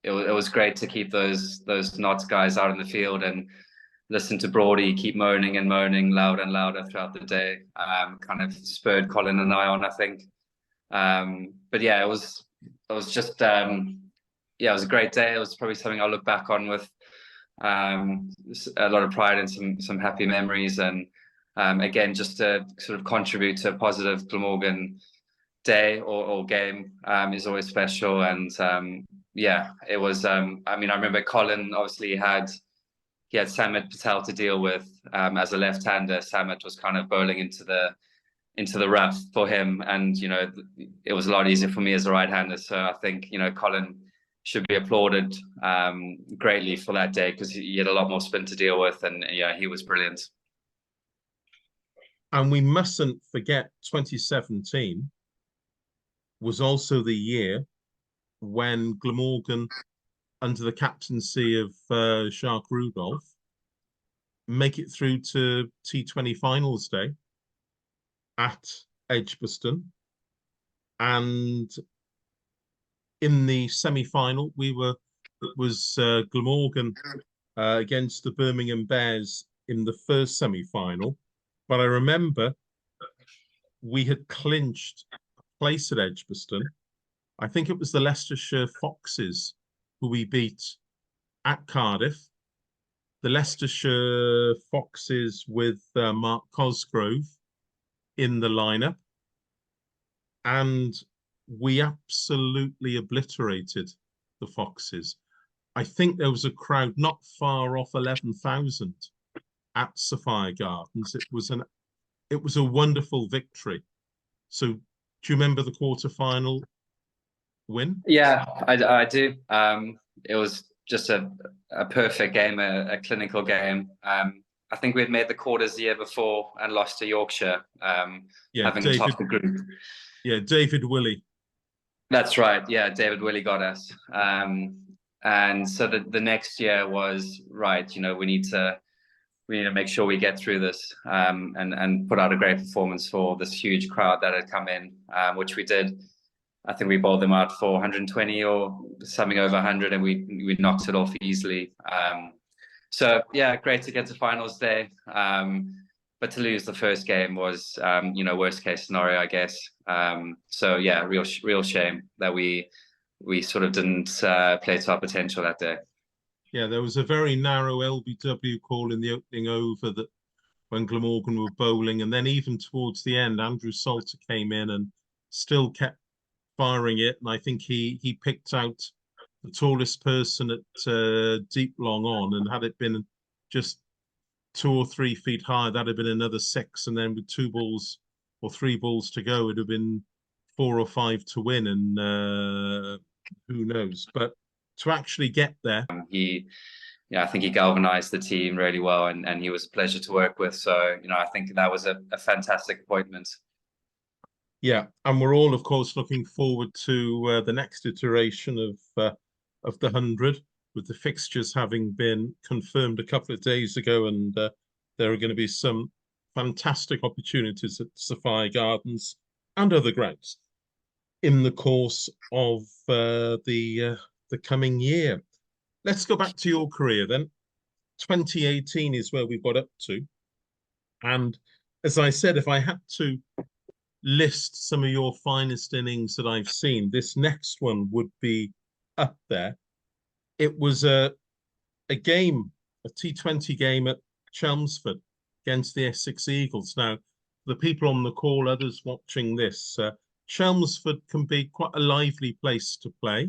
Speaker 2: It was great to keep those Notts guys out in the field and listen to Broady keep moaning and moaning louder and louder throughout the day. Kind of spurred Colin and I on, I think. But yeah, it was just it was a great day. It was probably something I'll look back on with a lot of pride and some happy memories. And again, just to sort of contribute to a positive Glamorgan day or game is always special. And yeah, it was. I remember Colin obviously he had Samit Patel to deal with as a left-hander. Samit was kind of bowling into the rough for him, and it was a lot easier for me as a right-hander. So I think Colin should be applauded greatly for that day, because he had a lot more spin to deal with, and yeah, he was brilliant.
Speaker 1: And we mustn't forget 2017 was also the year when Glamorgan, under the captaincy of Jacques Rudolph, make it through to T20 finals day at Edgbaston. And in the semi-final, it was Glamorgan against the Birmingham Bears in the first semi-final. But I remember we had clinched a place at Edgbaston. I think it was the Leicestershire Foxes who we beat at Cardiff. The Leicestershire Foxes with Mark Cosgrove in the lineup. And we absolutely obliterated the Foxes. I think there was a crowd not far off 11,000 at Sapphire Gardens. It was a wonderful victory. So do you remember the quarter-final win?
Speaker 2: Yeah, I do. It was just a perfect game, a clinical game. I think we had made the quarters the year before and lost to Yorkshire, having topped the group.
Speaker 1: Yeah, David Willey.
Speaker 2: That's right. Yeah, David Willey got us. And so the next year was, right, you know, we need to make sure we get through this, and put out a great performance for this huge crowd that had come in, which we did. I think we bowled them out for 120 or something over 100, and we knocked it off easily. So yeah, great to get to finals day. But to lose the first game was, you know, worst case scenario, I guess. So yeah, real shame that we sort of didn't play to our potential that day.
Speaker 1: Yeah, there was a very narrow LBW call in the opening over that when Glamorgan were bowling, and then even towards the end, Andrew Salter came in and still kept firing it. And I think he picked out the tallest person at deep long on, and had it been just 2 or 3 feet high, that'd have been another 6. And then with 2 balls or 3 balls to go, it'd have been 4 or 5 to win. And who knows? But to actually get there,
Speaker 2: I think he galvanized the team really well, and he was a pleasure to work with. So, you know, I think that was a fantastic appointment.
Speaker 1: yeah, and we're all, of course, looking forward to the next iteration of the 100, with the fixtures having been confirmed a couple of days ago, and there are going to be some fantastic opportunities at Sapphire Gardens and other grounds in the course of the coming year. Let's go back to your career then. 2018 is where we've got up to, and as I said, if I had to list some of your finest innings that I've seen, this next one would be up there. It was a game, a T20 game at Chelmsford against the Essex Eagles. Now, the people on the call, others watching this, Chelmsford can be quite a lively place to play,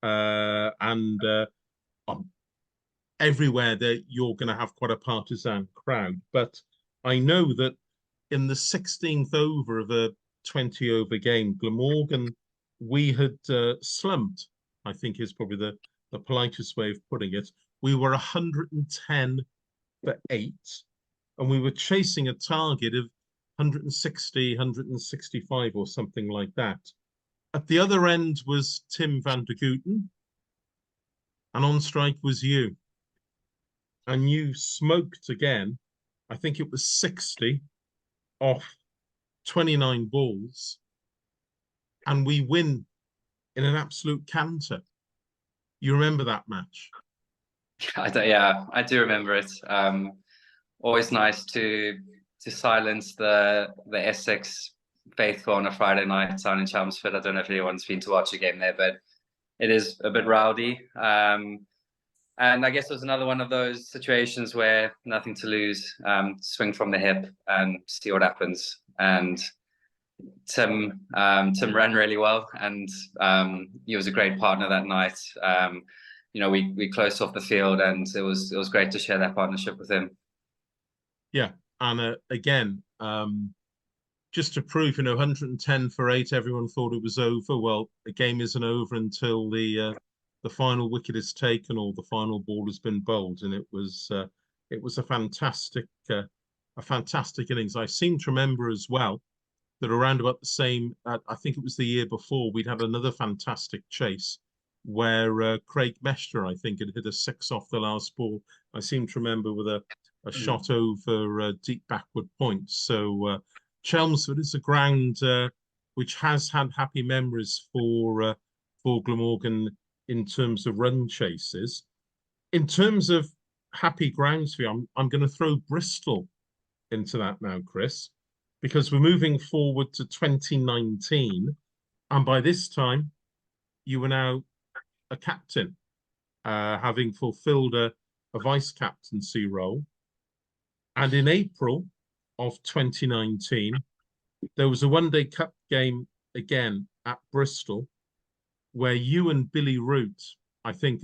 Speaker 1: and everywhere that you're going to have quite a partisan crowd. But I know that in the 16th over of a 20 over game, Glamorgan, we had slumped, I think is probably the politest way of putting it. We were 110 for 8, and we were chasing a target of 160, 165 or something like that. At the other end was Tim van der Gooten, and on strike was you. And you smoked again. I think it was 60 off 29 balls, and we win in an absolute canter. You remember that match?
Speaker 2: Yeah, I do remember it. Always nice to silence the Essex faithful on a Friday night down in Chelmsford. I don't know if anyone's been to watch a game there, but it is a bit rowdy. And I guess it was another one of those situations where nothing to lose, swing from the hip and see what happens. And Tim ran really well, and he was a great partner that night. You know, we closed off the field, and it was great to share that partnership with him.
Speaker 1: Yeah, and again, just to prove, you know, 110 for 8, everyone thought it was over. Well, the game isn't over until the final wicket is taken or the final ball has been bowled, and it was a fantastic innings. I seem to remember as well that around about the same, I think it was the year before, we'd had another fantastic chase where Craig Mester, I think, had hit a 6 off the last ball. I seem to remember with a shot over deep backward points. So Chelmsford is a ground which has had happy memories for Glamorgan in terms of run chases. In terms of happy grounds for you, I'm going to throw Bristol into that now, Chris, because we're moving forward to 2019. And by this time, you are now a captain, having fulfilled a vice captaincy role. And in April of 2019, there was a one-day cup game again at Bristol, where you and Billy Root, I think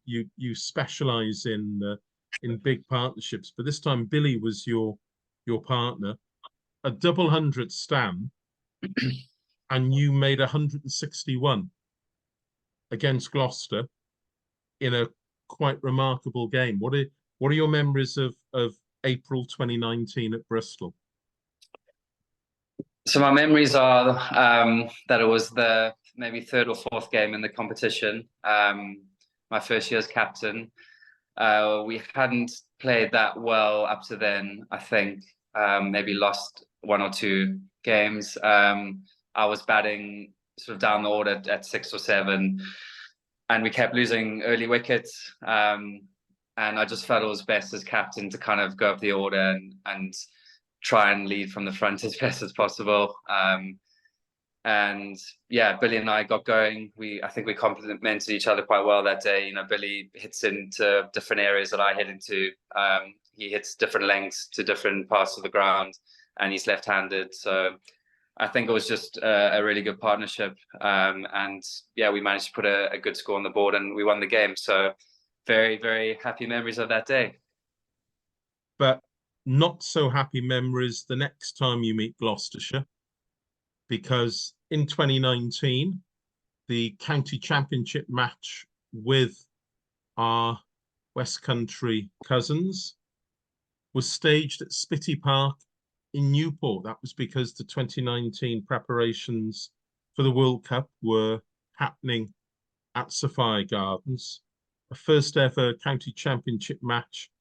Speaker 1: you specialise in big partnerships, but this time Billy was your partner. A double 100 stand, and you made 161 against Gloucester in a quite remarkable game. What are your memories of April 2019 at Bristol?
Speaker 2: So my memories are that it was the maybe 3rd or 4th game in the competition. My my first year as captain. We hadn't played that well up to then. I think maybe lost 1 or 2 games. I was batting sort of down the order at 6 or 7, and we kept losing early wickets. And I just felt it was best as captain to kind of go up the order and try and lead from the front as best as possible. And yeah, Billy and I got going. I think we complemented each other quite well that day. You know, Billy hits into different areas that I hit into. He hits different lengths to different parts of the ground, and he's left-handed. So I think it was just a really good partnership. And yeah, we managed to put a good score on the board, and we won the game. So very, very happy memories of that day.
Speaker 1: But not so happy memories the next time you meet Gloucestershire, because in 2019, the county championship match with our West Country cousins was staged at Spitty Park in Newport. That was because the 2019 preparations for the World Cup were happening at Sophia Gardens. A first ever county championship match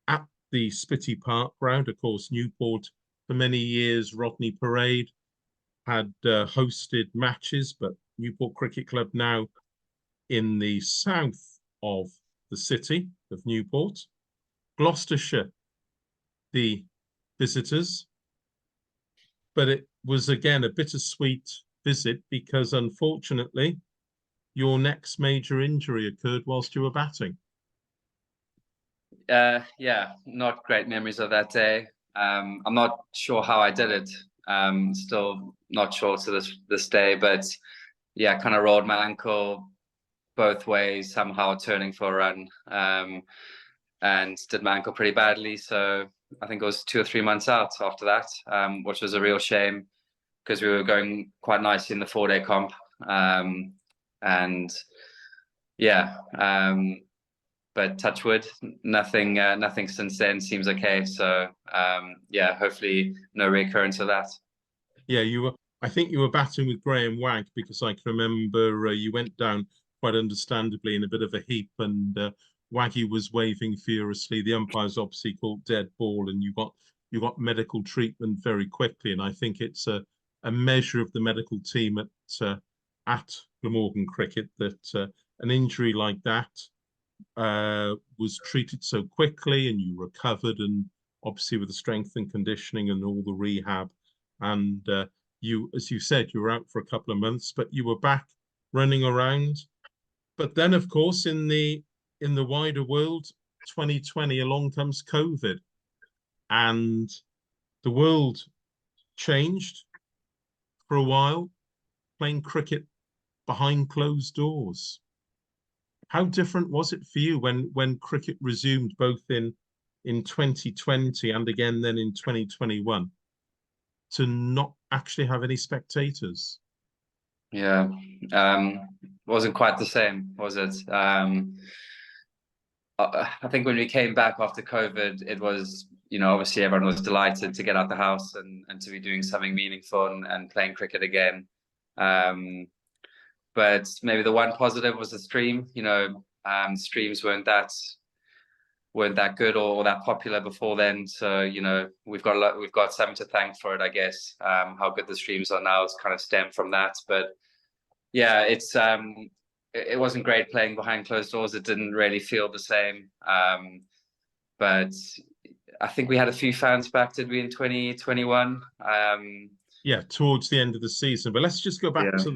Speaker 1: at the Spitty Park ground. Of course, Newport for many years, Rodney Parade had hosted matches, but Newport Cricket Club now in the south of the city of Newport. Gloucestershire, the visitors. But it was again a bittersweet visit because unfortunately your next major injury occurred whilst you were batting.
Speaker 2: Yeah, not great memories of that day. I'm not sure how I did it. Still not sure to this day, but yeah, kind of rolled my ankle both ways, somehow turning for a run, and did my ankle pretty badly. So I think it was 2 or 3 months out after that, which was a real shame because we were going quite nicely in the 4-day comp. And yeah, but touch wood, nothing since then. Seems okay. So yeah, hopefully no recurrence of that.
Speaker 1: Yeah, I think you were batting with Graham Wagg because I can remember you went down quite understandably in a bit of a heap, and Waggy was waving furiously. The umpires obviously called dead ball, and you got medical treatment very quickly. And I think it's a measure of the medical team at Glamorgan Cricket that an injury like that was treated so quickly, and you recovered, and obviously with the strength and conditioning and all the rehab, and you, as you said, you were out for a couple of months, but you were back running around. But then, of course, in the wider world, 2020, along comes COVID, and the world changed for a while, playing cricket behind closed doors. How different was it for you when cricket resumed both in 2020 and again then in 2021 to not actually have any spectators?
Speaker 2: Yeah, wasn't quite the same, was it? I think when we came back after COVID, it was, obviously everyone was delighted to get out the house and to be doing something meaningful and playing cricket again. But maybe the one positive was the stream. Streams weren't that good or that popular before then. So we've got something to thank for it, I guess. How good the streams are now is kind of stemmed from that. But yeah, it wasn't great playing behind closed doors. It didn't really feel the same. But I think we had a few fans back, did we, in 2021?
Speaker 1: Yeah, towards the end of the season. But let's just go back to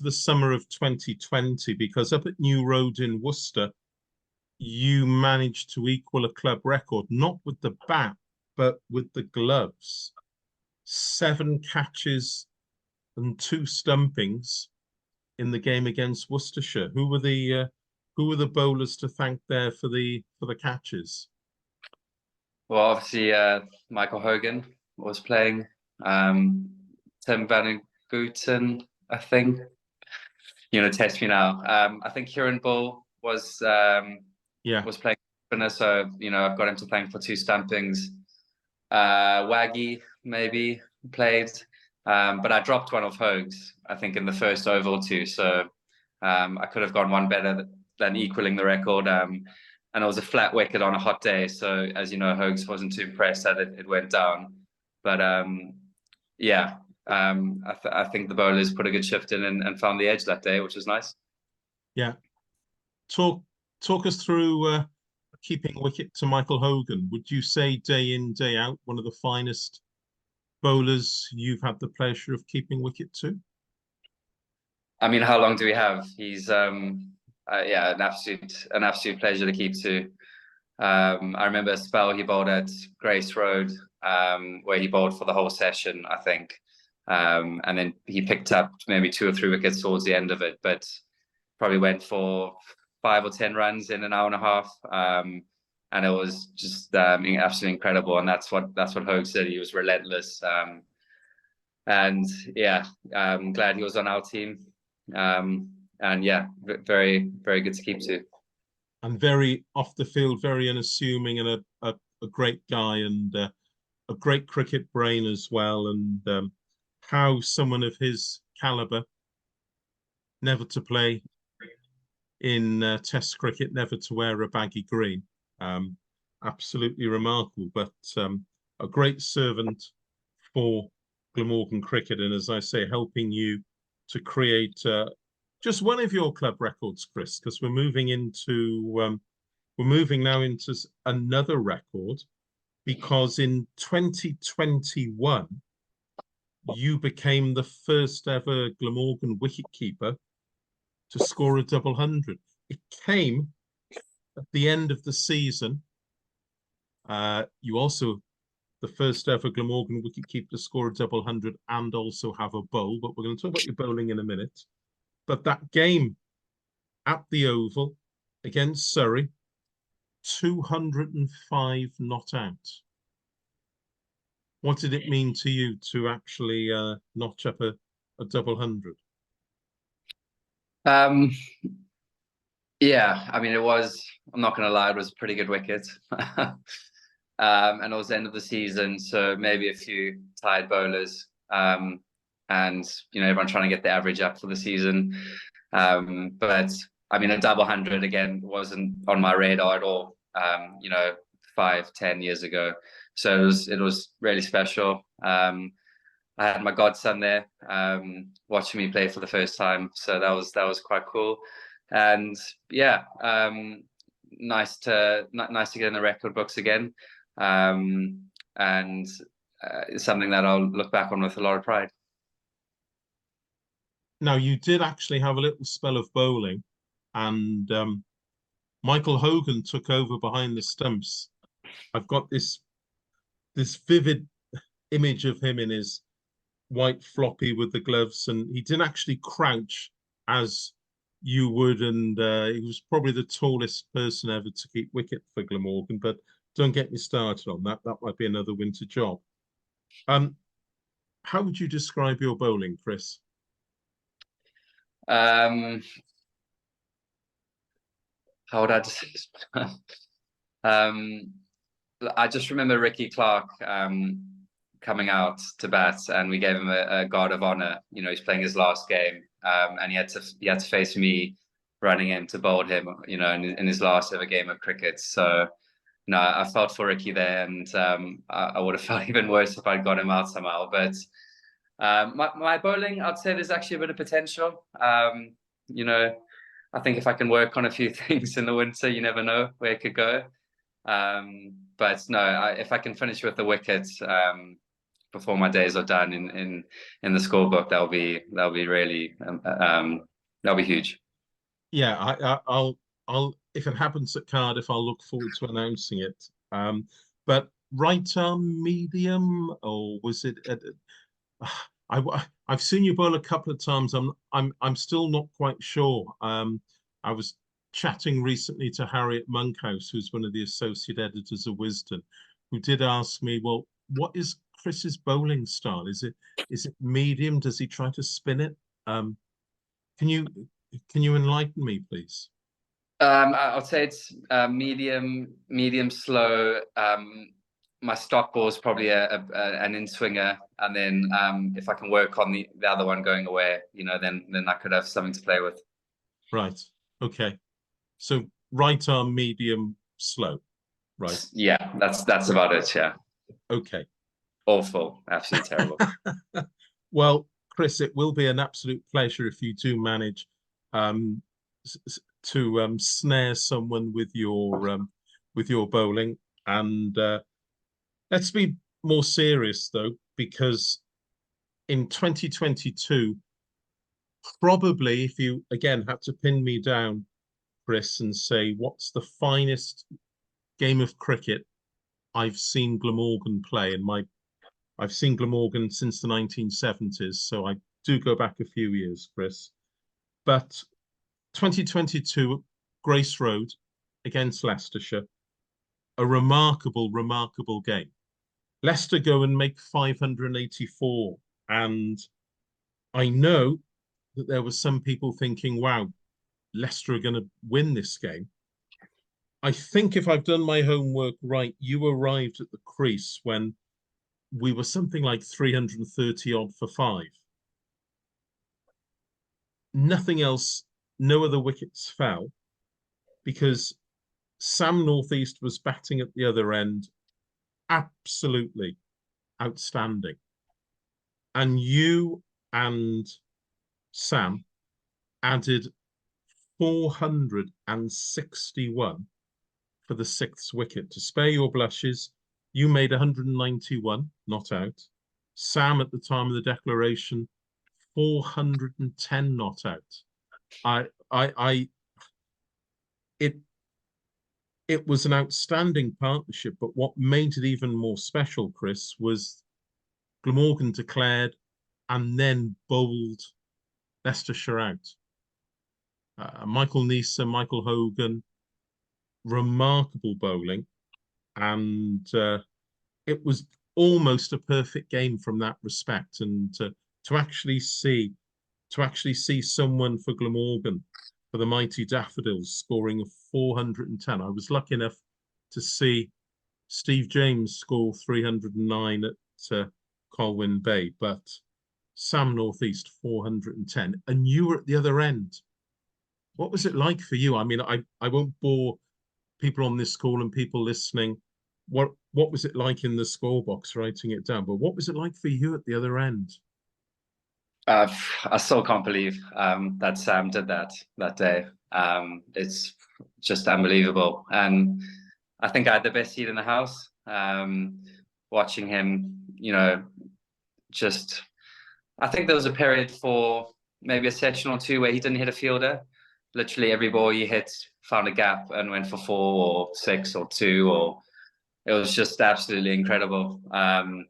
Speaker 1: the summer of 2020, because up at New Road in Worcester, you managed to equal a club record, not with the bat, but with the gloves. 7 catches and 2 stumpings in the game against Worcestershire. Who were the bowlers to thank there for the catches?
Speaker 2: Well, obviously Michael Hogan was playing. Tim Van Gooten, I think. Test me now. I think Kieran Bull was playing spinner, so I've got him to thank for 2 stumpings. Waggy maybe played, but I dropped one of Hogue's, I think, in the first over or 2. So I could have gone one better than equaling the record. And it was a flat wicket on a hot day, so as you know, Hogs wasn't too impressed that it went down. But yeah, I think the bowlers put a good shift in and found the edge that day, which was nice.
Speaker 1: Yeah. Talk us through keeping wicket to Michael Hogan. Would you say day in, day out, one of the finest bowlers you've had the pleasure of keeping wicket to?
Speaker 2: I mean, how long do we have? He's yeah, an absolute pleasure to keep to. I remember a spell he bowled at Grace Road, where he bowled for the whole session, I think. And then he picked up maybe 2 or 3 wickets towards the end of it, but probably went for 5 or 10 runs in an hour and a half. And it was just absolutely incredible. And that's what Hogue said. He was relentless. And yeah, I'm glad he was on our team. And yeah, very, very good to keep to.
Speaker 1: And very off the field, very unassuming, and a great guy, and a great cricket brain as well. And how someone of his caliber, never to play in Test cricket, never to wear a baggy green. Absolutely remarkable, but a great servant for Glamorgan cricket, and as I say, helping you to create just one of your club records, Chris, because we're moving now into another record, because in 2021 you became the first ever Glamorgan wicketkeeper to score a double hundred. It came at the end of the season. You also the first ever Glamorgan wicketkeeper to score a double hundred and also have a bowl, but we're going to talk about your bowling in a minute. But that game at the Oval against Surrey, 205 not out. What did it mean to you to actually notch up a double hundred?
Speaker 2: Yeah, I mean, it was, I'm not going to lie, it was a pretty good wicket. And it was the end of the season, so maybe a few tired bowlers. And, you know, everyone trying to get the average up for the season. But, I mean, a double hundred, again, wasn't on my radar at all, you know, 5-10 years ago. So it was really special. I had my godson there, watching me play for the first time. So that was quite cool. And yeah, nice to get in the record books again, and something that I'll look back on with a lot of pride.
Speaker 1: Now, you did actually have a little spell of bowling, and Michael Hogan took over behind the stumps. I've got this vivid image of him in his white floppy with the gloves, and he didn't actually crouch as you would, and he was probably the tallest person ever to keep wicket for Glamorgan, but don't get me started on that. That might be another winter job. How would you describe your bowling, Chris?
Speaker 2: How would I just I just remember Ricky Clark coming out to bat, and we gave him a guard of honor. You know, he's playing his last game, and he had to face me running in to bowl him. You know, in his last ever game of cricket. So, no, I felt for Ricky there, and I would have felt even worse if I'd got him out somehow. But my bowling, I'd say there's actually a bit of potential. You know, I think if I can work on a few things in the winter, you never know where it could go. But no, if I can finish with the wickets before my days are done in the scorebook, that'll be really that'll be huge.
Speaker 1: Yeah, I'll if it happens at Cardiff, I'll look forward to announcing it. But right arm medium, or was it? I've seen you bowl a couple of times. I'm still not quite sure. I was chatting recently to Harriet Monkhouse, who's one of the associate editors of Wisden, who did ask me, well, what is Chris's bowling style? Is it medium? Does he try to spin it? Can you enlighten me, please?
Speaker 2: I'll say it's medium slow. My stock ball is probably an in swinger, and then if I can work on the other one going away, you know, then I could have something to play with.
Speaker 1: Right. Okay. So right arm, medium, slow. Right.
Speaker 2: Yeah, that's about it. Yeah.
Speaker 1: Okay.
Speaker 2: Awful. Absolutely terrible.
Speaker 1: Well, Chris, it will be an absolute pleasure if you do manage um, to snare someone with your bowling. And let's be more serious though, because in 2022, probably if you again had to pin me down, Chris, and say what's the finest game of cricket I've seen Glamorgan play, and I've seen Glamorgan since the 1970s, so I do go back a few years, Chris. But 2022, Grace Road against Leicestershire, a remarkable, remarkable game. Leicester go and make 584, and I know that there were some people thinking, wow, Leicester are going to win this game. I think if I've done my homework right, you arrived at the crease when we were something like 330 odd for five. Nothing else, no other wickets fell because Sam Northeast was batting at the other end, absolutely outstanding. And you and Sam added 461 for the sixth wicket. To spare your blushes, you made 191, not out. Sam, at the time of the declaration, 410 not out. It it was an outstanding partnership, but what made it even more special, Chris, was Glamorgan declared and then bowled Leicestershire out. Michael Neeser, Michael Hogan, remarkable bowling, and it was almost a perfect game from that respect. And to actually see someone for Glamorgan, for the mighty Daffodils, scoring a 410. I was lucky enough to see Steve James score 309 at Colwyn Bay, but Sam Northeast 410, and you were at the other end. What was it like for you? I mean, I won't bore people on this call and people listening. What was it like in the score box writing it down? But what was it like for you at the other end?
Speaker 2: I still can't believe that Sam did that day. It's just unbelievable, and I think I had the best seat in the house. Watching him, just I think there was a period for maybe a session or two where he didn't hit a fielder. Literally every ball he hit found a gap and went for 4 or 6 or 2, or it was just absolutely incredible. I'm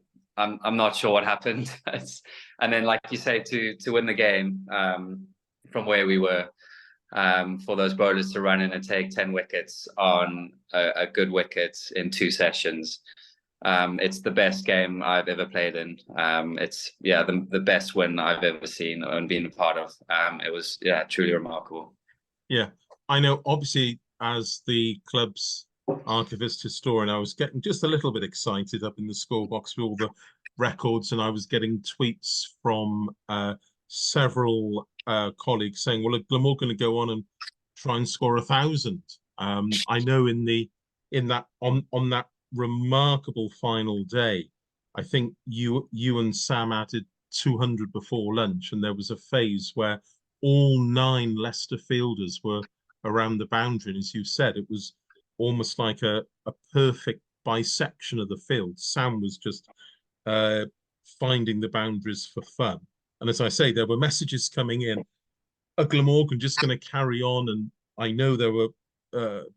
Speaker 2: not sure what happened. And then, like you say, to win the game from where we were, for those bowlers to run in and take 10 wickets on a good wicket in 2 sessions. It's the best game I've ever played in. It's the best win I've ever seen and been a part of. It was truly remarkable.
Speaker 1: Yeah, I know. Obviously, as the club's archivist historian, I was getting just a little bit excited up in the score box with all the records, and I was getting tweets from several colleagues saying, "Well, Glamorgan going to go on and try and score 1,000." I know in that on that remarkable final day, I think you and Sam added 200 before lunch, and there was a phase where all 9 Leicester fielders were around the boundary. And as you said, it was almost like a perfect bisection of the field. Sam was just finding the boundaries for fun. And as I say, there were messages coming in. Are Glamorgan just going to carry on? And I know there were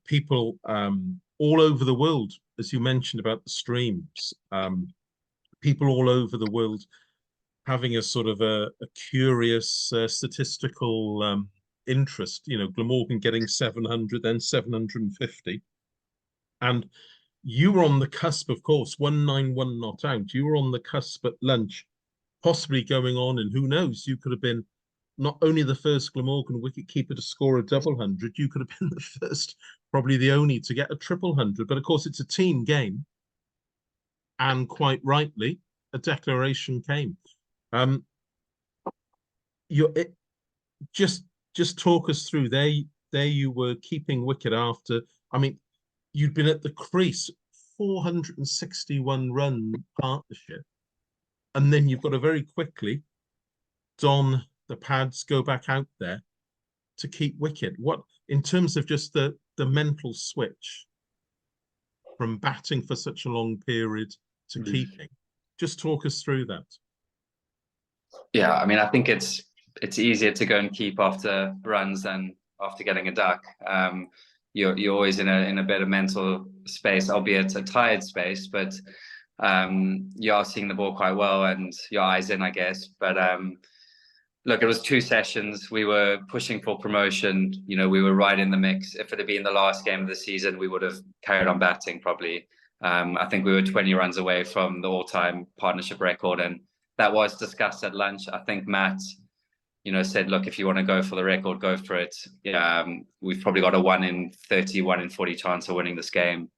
Speaker 1: people all over the world, as you mentioned about the streams, people all over the world having a sort of a curious statistical interest. Glamorgan getting 700, then 750. And you were on the cusp, of course, 191 not out. You were on the cusp at lunch, possibly going on, and who knows, you could have been not only the first Glamorgan wicketkeeper to score a double hundred, you could have been the first, probably the only, to get a triple hundred. But of course, it's a team game. And quite rightly, a declaration came. Just talk us through there. there you were keeping wicket after, I mean, you'd been at the crease, 461 run partnership. And then you've got to very quickly don the pads, go back out there to keep wicket. What, in terms of just the mental switch from batting for such a long period to keeping, just talk us through that.
Speaker 2: Yeah, I mean, I think it's easier to go and keep after runs than after getting a duck. You're always in a better mental space, albeit a tired space, but you are seeing the ball quite well and your eyes in, I guess. But look, it was 2 sessions. We were pushing for promotion. You know, we were right in the mix. If it had been the last game of the season, we would have carried on batting probably. I think we were 20 runs away from the all-time partnership record, and that was discussed at lunch. I think Matt, you know, said, look, if you want to go for the record, go for it. We've probably got a 1 in 30, 1 in 40 chance of winning this game.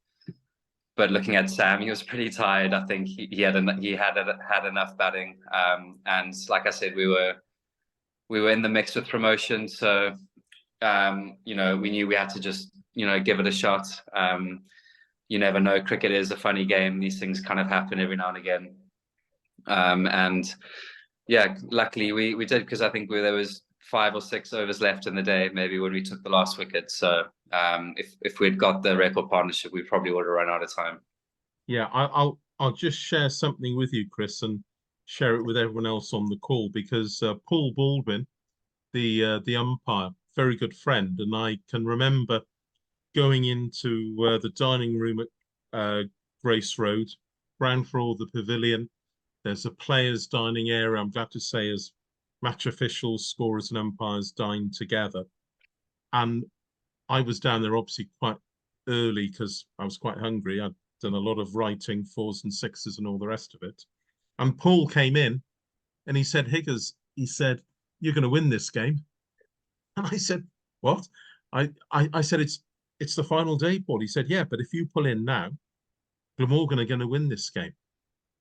Speaker 2: But looking at Sam, he was pretty tired. I think he had enough batting. And like I said, we were in the mix with promotion. So, you know, we knew we had to just, you know, give it a shot. You never know. Cricket is a funny game. These things kind of happen every now and again. And yeah, luckily we did, because I think there was 5 or 6 overs left in the day, maybe, when we took the last wicket. So if we'd got the record partnership, we probably would have run out of time.
Speaker 1: Yeah, I'll just share something with you, Chris, and share it with everyone else on the call, because Paul Baldwin, the umpire, very good friend, and I can remember going into the dining room at Grace Road, ground floor of the pavilion. There's a players' dining area. I'm glad to say, as match officials, scorers, and umpires dine together. And I was down there obviously quite early because I was quite hungry. I'd done a lot of writing, 4s and 6s and all the rest of it. And Paul came in and he said, Higgers, he said, you're going to win this game. And I said, what? I said, it's the final day, Paul. He said, yeah, but if you pull in now, Glamorgan are going to win this game.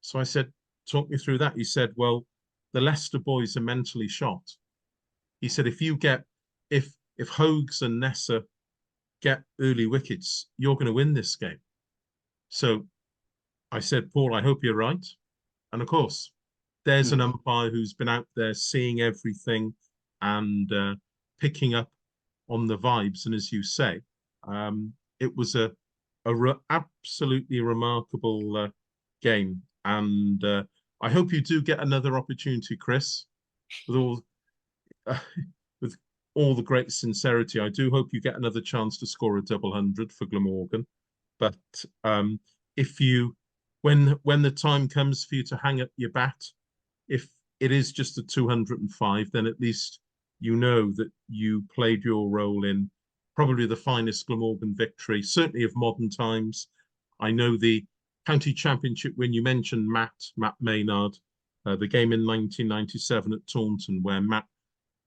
Speaker 1: So I said, talk me through that. He said, well, the Leicester boys are mentally shot. He said, if Hogues and Nessa get early wickets, you're going to win this game. So I said, Paul, I hope you're right. And of course, there's an umpire who's been out there seeing everything and picking up on the vibes. And as you say, it was a absolutely remarkable game. And I hope you do get another opportunity, Chris, with all the great sincerity. I do hope you get another chance to score a double 100 for Glamorgan. But if you, when the time comes for you to hang up your bat, if it is just a 205, then at least you know that you played your role in probably the finest Glamorgan victory, certainly of modern times. I know the county championship when you mentioned Matt Maynard, the game in 1997 at Taunton, where Matt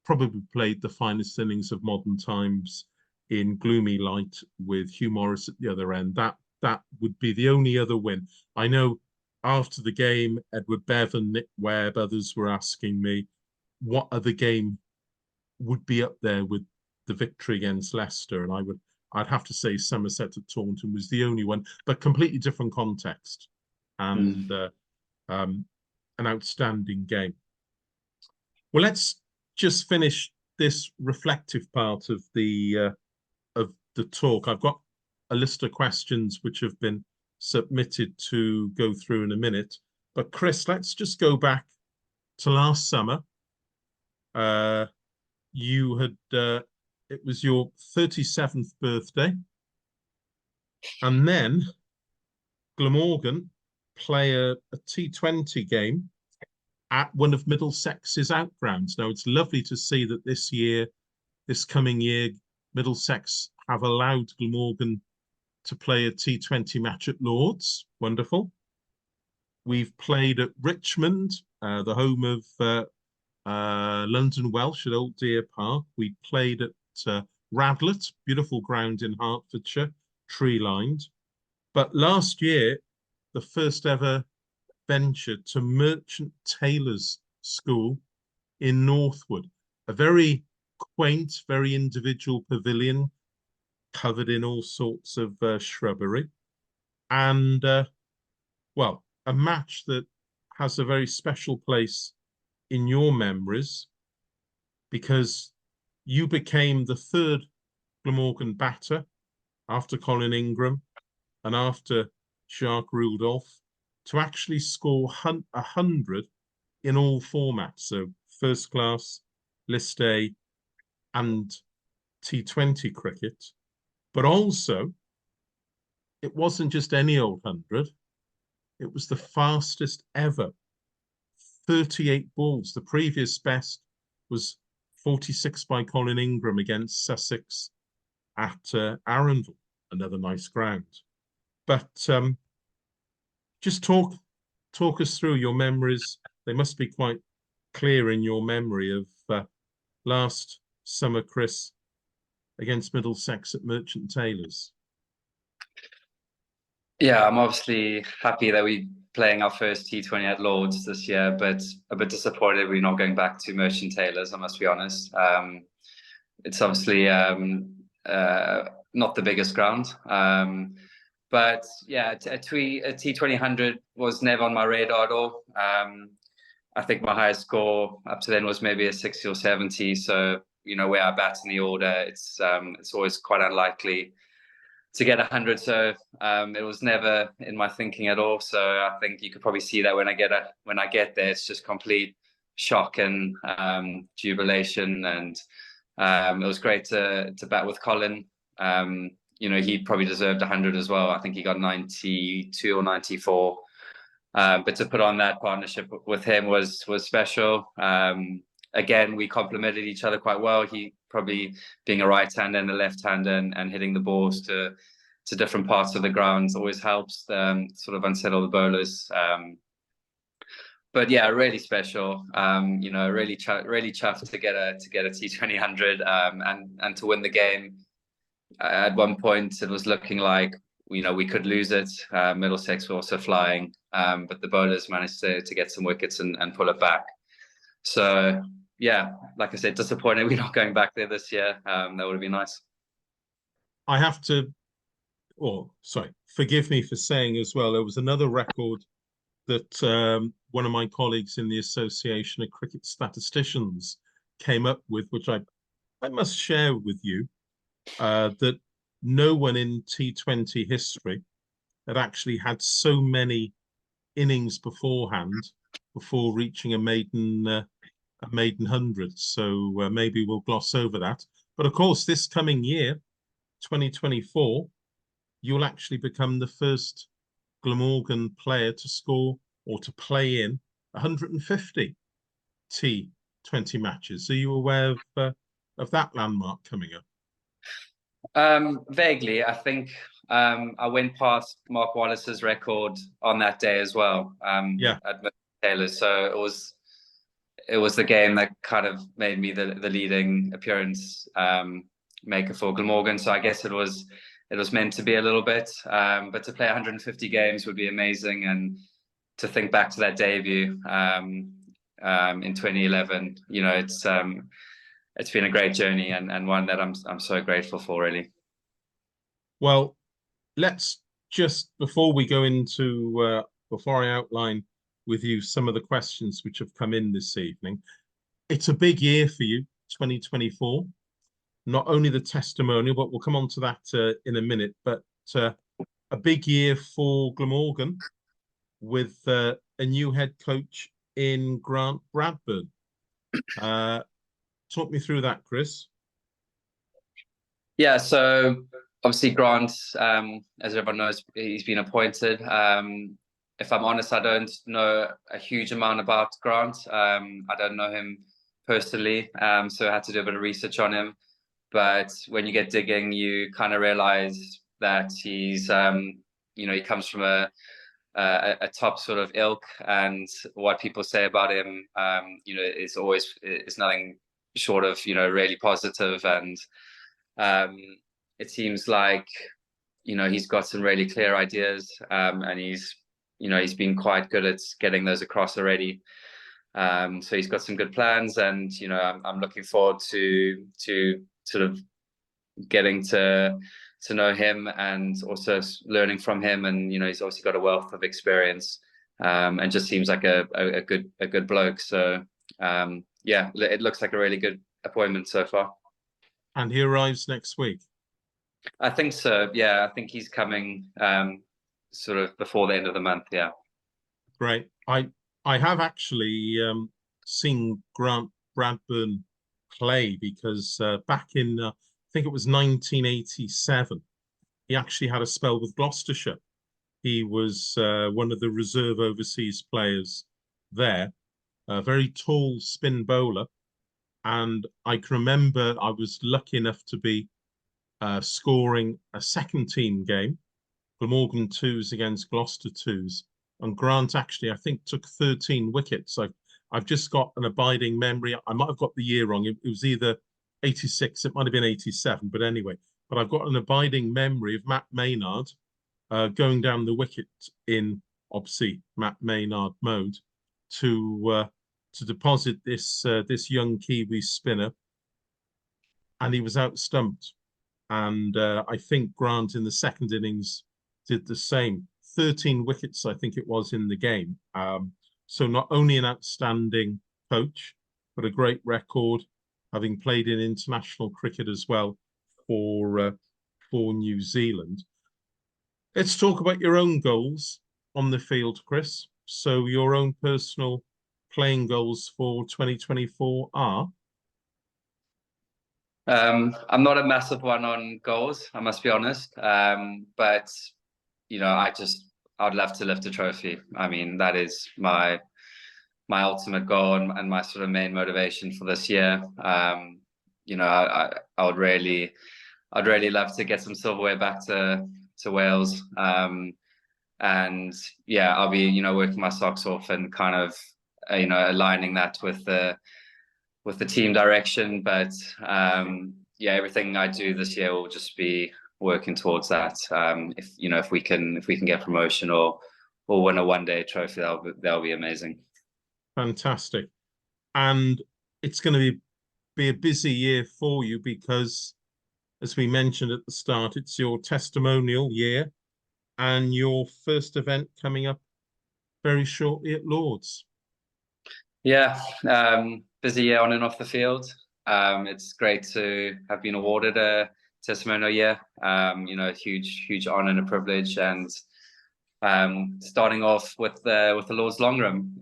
Speaker 1: probably played the finest innings of modern times in gloomy light with Hugh Morris at the other end. That would be the only other win. I know after the game, Edward Bevan, Nick Webb, others were asking me what other game would be up there with the victory against Leicester, and I'd have to say Somerset at Taunton was the only one, but completely different context and an outstanding game. Well, let's just finish this reflective part of the talk. I've got a list of questions which have been submitted to go through in a minute. But Chris, let's just go back to last summer. You had it was your 37th birthday, and then Glamorgan play a T20 game at one of Middlesex's outgrounds. Now, it's lovely to see that this coming year, Middlesex have allowed Glamorgan to play a T20 match at Lord's. Wonderful. We've played at Richmond, the home of London Welsh at Old Deer Park. We played at Radlett, beautiful ground in Hertfordshire, tree-lined. But last year, the first ever venture to Merchant Taylors School in Northwood, a very quaint, very individual pavilion covered in all sorts of shrubbery. And, well, a match that has a very special place in your memories because you became the third Glamorgan batter after Colin Ingram and after Jacques Rudolph to actually score 100 in all formats. So first class, List A, and T20 cricket. But also, it wasn't just any old 100. It was the fastest ever 38 balls. The previous best was 46 by Colin Ingram against Sussex at Arundel, another nice ground. But just talk us through your memories. They must be quite clear in your memory of last summer, Chris, against Middlesex at Merchant Taylors.
Speaker 2: Yeah, I'm obviously happy that we're playing our first T20 at Lords this year, but a bit disappointed we're not going back to Merchant Taylors, I must be honest. It's obviously not the biggest ground. But yeah, a T20 was never on my radar at all. I think my highest score up to then was maybe a 60 or 70. So, you know, where I bat in the order, it's always quite unlikely to get 100. So it was never in my thinking at all. So I think you could probably see that when I get there, it's just complete shock and jubilation. And it was great to bat with Colin. You know, he probably deserved 100 as well. I think he got 92 or 94. But to put on that partnership with him was special. Again, we complemented each other quite well. He probably being a right-hander and a left-hander and hitting the balls to different parts of the ground always helps sort of unsettle the bowlers. But yeah, really special. You know, really chuffed to get a T20 100 and to win the game. At one point, it was looking like, you know, we could lose it. Middlesex were also flying, but the bowlers managed to get some wickets and pull it back. So yeah, like I said, disappointed we're not going back there this year. That would have been nice.
Speaker 1: I have to, forgive me for saying as well, there was another record that one of my colleagues in the Association of Cricket Statisticians came up with, which I must share with you, that no one in T20 history had actually had so many innings beforehand before reaching a maiden 100. So maybe we'll gloss over that. But of course, this coming year, 2024, you'll actually become the first Glamorgan player to score or to play in 150 T20 matches. Are you aware of that landmark coming up?
Speaker 2: Vaguely, I think I went past Mark Wallace's record on that day as well.
Speaker 1: Yeah.
Speaker 2: At Taylor, so it was the game that kind of made me the leading appearance maker for Glamorgan. So I guess it was meant to be a little bit, but to play 150 games would be amazing, and to think back to that debut in 2011, you know, it's been a great journey and one that I'm so grateful for, really.
Speaker 1: Well, let's just, before we go into, before I outline with you some of the questions which have come in this evening, it's a big year for you, 2024. Not only the testimonial, but we'll come on to that in a minute, but a big year for Glamorgan with a new head coach in Grant Bradburn. Talk me through that, Chris.
Speaker 2: Yeah, so obviously Grant, as everyone knows, he's been appointed. If I'm honest, I don't know a huge amount about Grant. I don't know him personally, so I had to do a bit of research on him. But when you get digging, you kind of realize that he's, you know, he comes from a top sort of ilk, and what people say about him, you know, is nothing short of, you know, really positive. And it seems like, you know, he's got some really clear ideas, and he's been quite good at getting those across already. So he's got some good plans, and I'm looking forward to sort of getting to know him and also learning from him. And he's obviously got a wealth of experience, and just seems like a good bloke. So yeah, it looks like a really good appointment so far.
Speaker 1: And he arrives next week.
Speaker 2: I think so. Yeah, I think he's coming sort of before the end of the month. Yeah.
Speaker 1: Great. I have actually seen Grant Bradburn play because back in I think it was 1987, he actually had a spell with Gloucestershire. He was one of the reserve overseas players there, a very tall spin bowler. And I can remember I was lucky enough to be scoring a second team game, Glamorgan twos against Gloucester twos. And Grant actually, I think, took 13 wickets. I've just got an abiding memory. I might have got the year wrong. It was either 86, it might have been 87, but anyway. But I've got an abiding memory of Matt Maynard going down the wicket in, obviously, Matt Maynard mode to deposit this young Kiwi spinner, and he was out stumped. And I think Grant in the second innings did the same. 13 wickets, I think it was, in the game. So not only an outstanding coach, but a great record, having played in international cricket as well for New Zealand. Let's talk about your own goals on the field, Chris. So your own personal playing goals for 2024 are?
Speaker 2: I'm not a massive one on goals, I must be honest. But I'd love to lift a trophy. I mean, that is my ultimate goal and my sort of main motivation for this year. I would really, I'd really love to get some silverware back to Wales. And yeah, I'll be working my socks off and kind of aligning that with the team direction. But yeah, everything I do this year will just be working towards that. If we can get promotion or win a one-day trophy, that'll be amazing.
Speaker 1: Fantastic. And it's going to be a busy year for you because, as we mentioned at the start, it's your testimonial year and your first event coming up very shortly at Lord's.
Speaker 2: Yeah, busy year on and off the field. It's great to have been awarded a testimonial year. Huge honor and a privilege. And starting off with the Lord's Long Run,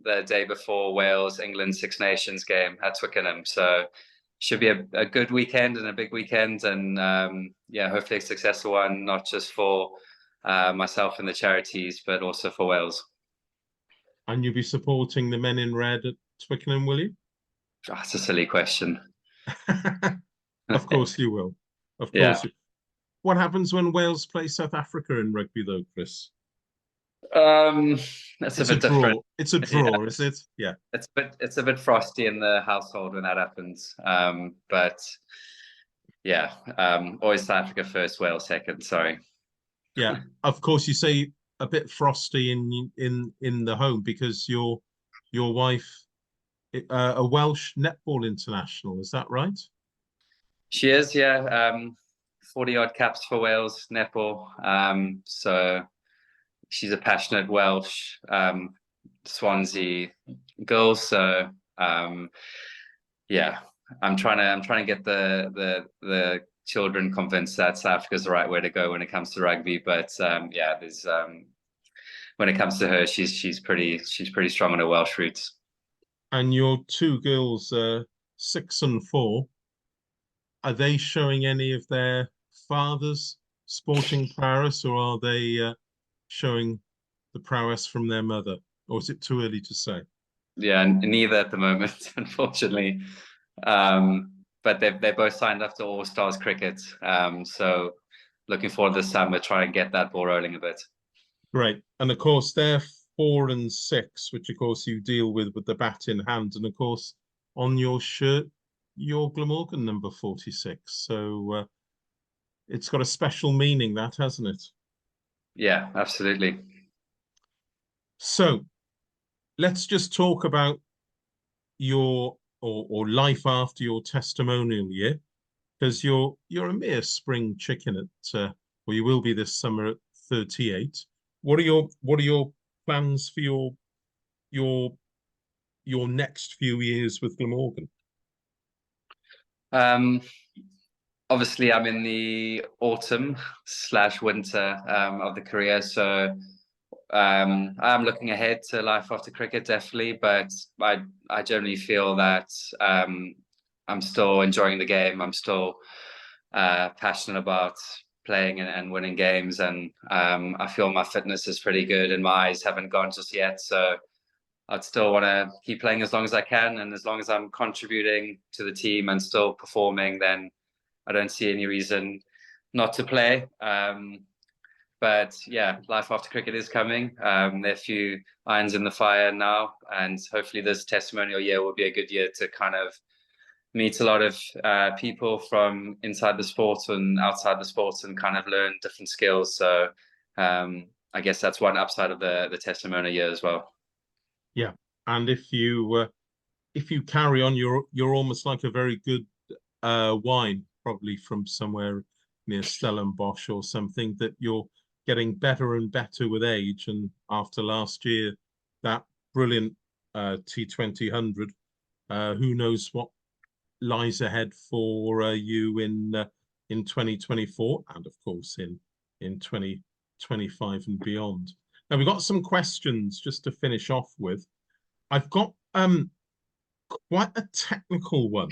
Speaker 2: the day before Wales England Six Nations game at Twickenham. So should be a good weekend and a big weekend, and yeah, hopefully a successful one, not just for myself and the charities, but also for Wales.
Speaker 1: And you'll be supporting the men in red at Twickenham, will you?
Speaker 2: That's a silly question.
Speaker 1: Of course you will. Of course.
Speaker 2: Yeah.
Speaker 1: What happens when Wales play South Africa in rugby, though, Chris?
Speaker 2: That's a bit different.
Speaker 1: It's a draw,
Speaker 2: Yeah.
Speaker 1: is it? Yeah.
Speaker 2: It's a bit frosty in the household when that happens. But yeah, always South Africa first, Wales second. Sorry.
Speaker 1: Yeah. Of course, you say a bit frosty in the home because your wife, a Welsh netball international, is that right?
Speaker 2: She is, yeah. 40 odd caps for Wales netball. So she's a passionate Welsh Swansea girl. So yeah, I'm trying to get the children convinced that South Africa is the right way to go when it comes to rugby. But yeah, there's when it comes to her, she's pretty strong on her Welsh roots.
Speaker 1: And your two girls, 6 and 4, are they showing any of their father's sporting prowess, or are they showing the prowess from their mother, or is it too early to say?
Speaker 2: Yeah, neither at the moment, unfortunately. But they both signed up to All Stars cricket. So looking forward this summer, try and get that ball rolling a bit.
Speaker 1: Great. And of course, they're 4 and 6, which of course you deal with the bat in hand. And of course, on your shirt, your Glamorgan number 46. So it's got a special meaning, that, hasn't it?
Speaker 2: Yeah, absolutely.
Speaker 1: So let's just talk about your or life after your testimonial year, because you're a mere spring chicken at well, you will be this summer at 38. What are your plans for your your next few years with Glamorgan?
Speaker 2: Um, Obviously, I'm in the autumn slash winter of the career, so I'm looking ahead to life after cricket, definitely. But I generally feel that I'm still enjoying the game. I'm still passionate about playing and winning games, and I feel my fitness is pretty good, and my eyes haven't gone just yet. So I'd still want to keep playing as long as I can, and as long as I'm contributing to the team and still performing, then I don't see any reason not to play. But yeah, life after cricket is coming. There are a few irons in the fire now, and hopefully this testimonial year will be a good year to kind of meet a lot of people from inside the sport and outside the sport, and kind of learn different skills. So I guess that's one upside of the testimonial year as well.
Speaker 1: Yeah, and if you carry on, you're almost like a very good wine, probably from somewhere near Stellenbosch or something, that you're getting better and better with age. And after last year, that brilliant T20 100, who knows what lies ahead for you in 2024, and of course in 2025 and beyond. Now we've got some questions just to finish off with. I've got quite a technical one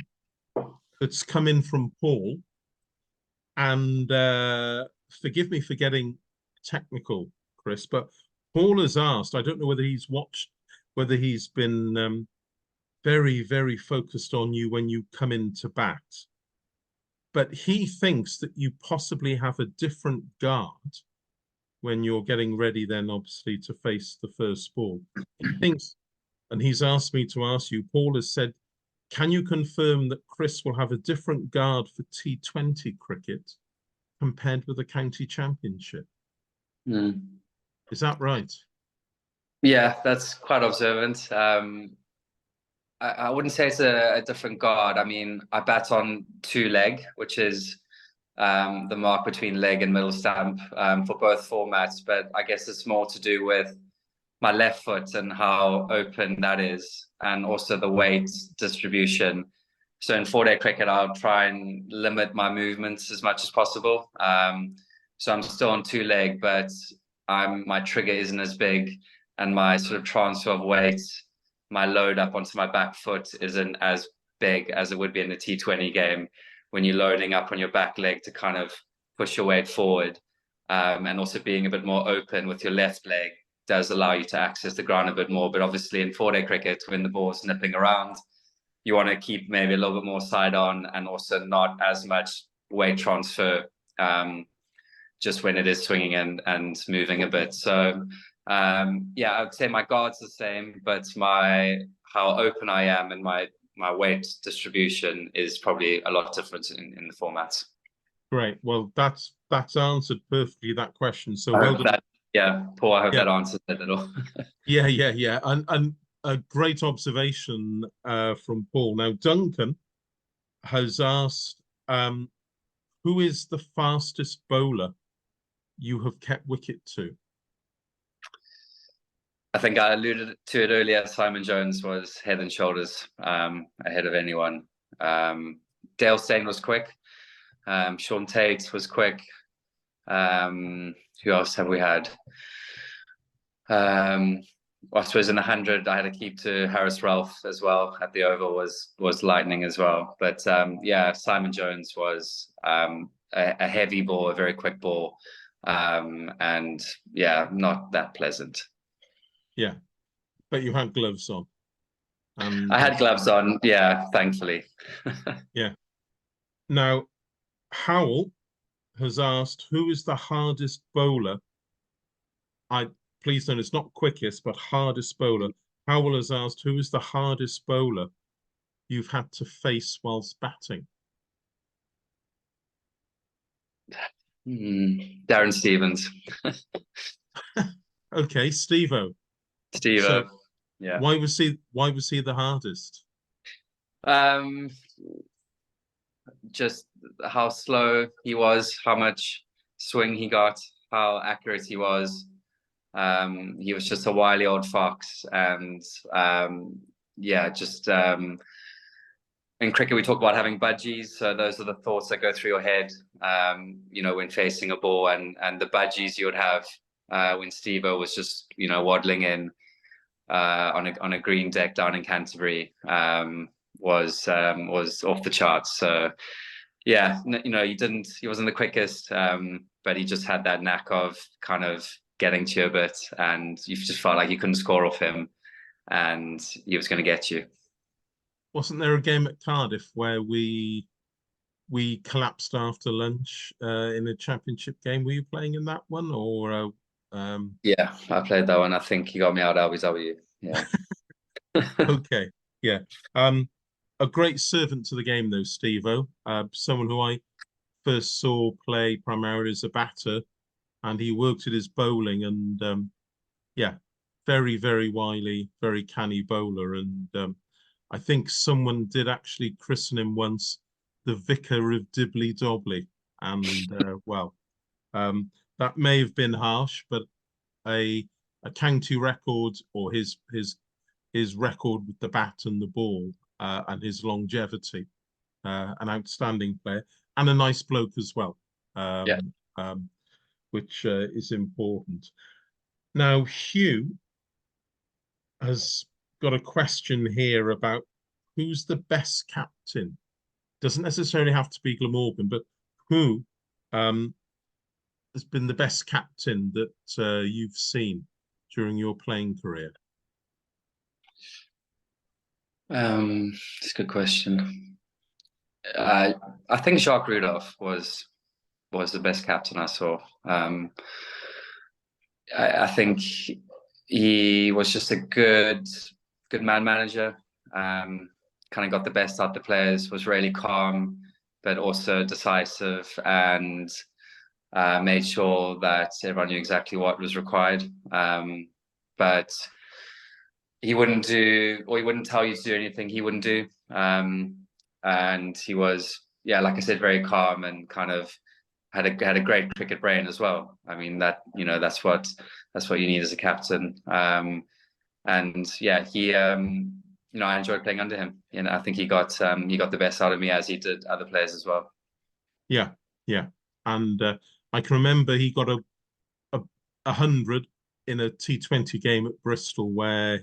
Speaker 1: that's come in from Paul, and forgive me for getting technical, Chris, but Paul has asked, I don't know whether he's watched, whether he's been very, very focused on you when you come into bat, but he thinks that you possibly have a different guard when you're getting ready then obviously to face the first ball. He thinks, and he's asked me to ask you, Paul has said, can you confirm that Chris will have a different guard for T20 cricket compared with the county championship?
Speaker 2: Mm.
Speaker 1: Is that right?
Speaker 2: Yeah, that's quite observant. I wouldn't say it's a different guard. I mean, I bat on two leg, which is the mark between leg and middle stump for both formats. But I guess it's more to do with my left foot and how open that is, and also the weight distribution. So in 4-day cricket, I'll try and limit my movements as much as possible. So I'm still on two leg, but my trigger isn't as big, and my sort of transfer of weight, my load up onto my back foot isn't as big as it would be in a T20 game when you're loading up on your back leg to kind of push your weight forward. And also being a bit more open with your left leg does allow you to access the ground a bit more. But obviously in 4-day cricket, when the ball's nipping around, you want to keep maybe a little bit more side on, and also not as much weight transfer just when it is swinging and moving a bit. So yeah, I would say my guard's the same, but how open I am and my weight distribution is probably a lot different in the formats.
Speaker 1: Great. Well, that's answered perfectly that question. So well done.
Speaker 2: Yeah, Paul, I hope
Speaker 1: Yeah,
Speaker 2: that answers it a little.
Speaker 1: yeah. And a great observation from Paul. Now, Duncan has asked, who is the fastest bowler you have kept wicket to?
Speaker 2: I think I alluded to it earlier. Simon Jones was head and shoulders ahead of anyone. Dale Steyn was quick. Sean Tate was quick. Who else have we had? I suppose in the 100, I had to keep to Harris Ralph as well at the Oval was lightning as well. But yeah, Simon Jones was a heavy ball, a very quick ball, and yeah, not that pleasant.
Speaker 1: Yeah, but you had gloves on.
Speaker 2: I had gloves on, yeah, thankfully.
Speaker 1: Yeah. Now, Howell has asked, who is the hardest bowler? Please note, it's not quickest, but hardest bowler. Howell has asked, who is the hardest bowler you've had to face whilst batting?
Speaker 2: Darren Stevens.
Speaker 1: Okay, Steve-O.
Speaker 2: Steve.
Speaker 1: So
Speaker 2: Yeah.
Speaker 1: Why was he the hardest?
Speaker 2: Um, just how slow he was, how much swing he got, how accurate he was. He was just a wily old fox, and yeah, just in cricket we talk about having budgies. So those are the thoughts that go through your head, when facing a ball, and the budgies you would have when Steve-O was just waddling in on a green deck down in Canterbury was off the charts. So yeah, he wasn't the quickest, but he just had that knack of kind of getting to you a bit, and you just felt like you couldn't score off him, and he was going to get you.
Speaker 1: Wasn't there a game at Cardiff where we collapsed after lunch in a championship game? Were you playing in that one, or
Speaker 2: Yeah, I played that one. I think he got me out LBW. Yeah.
Speaker 1: okay, yeah. A great servant to the game though, Steve-O. Someone who I first saw play primarily as a batter, and he worked at his bowling, and yeah, very, very wily, very canny bowler. And I think someone did actually christen him once the Vicar of Dibbly Dobbly. And well, that may have been harsh, but a a county record, or his record with the bat and the ball, and his longevity, an outstanding player and a nice bloke as well,
Speaker 2: Yeah.
Speaker 1: um, um, which is important. Now, Hugh has got a question here about who's the best captain. Doesn't necessarily have to be Glamorgan, but who um, has been the best captain that you've seen during your playing career?
Speaker 2: It's a good question. Uh, I think Jacques Rudolph was the best captain I saw. I think he was just a good man manager. Kind of got the best out of the players. Was really calm, but also decisive, and made sure that everyone knew exactly what was required. But he wouldn't do, or he wouldn't tell you to do anything he wouldn't do. And he was, yeah, like I said, very calm, and kind of had a great cricket brain as well. I mean, that's what you need as a captain. And yeah, I enjoyed playing under him. I think he got the best out of me, as he did other players as well.
Speaker 1: Yeah, yeah. And I can remember he got a 100 in a T20 game at Bristol, where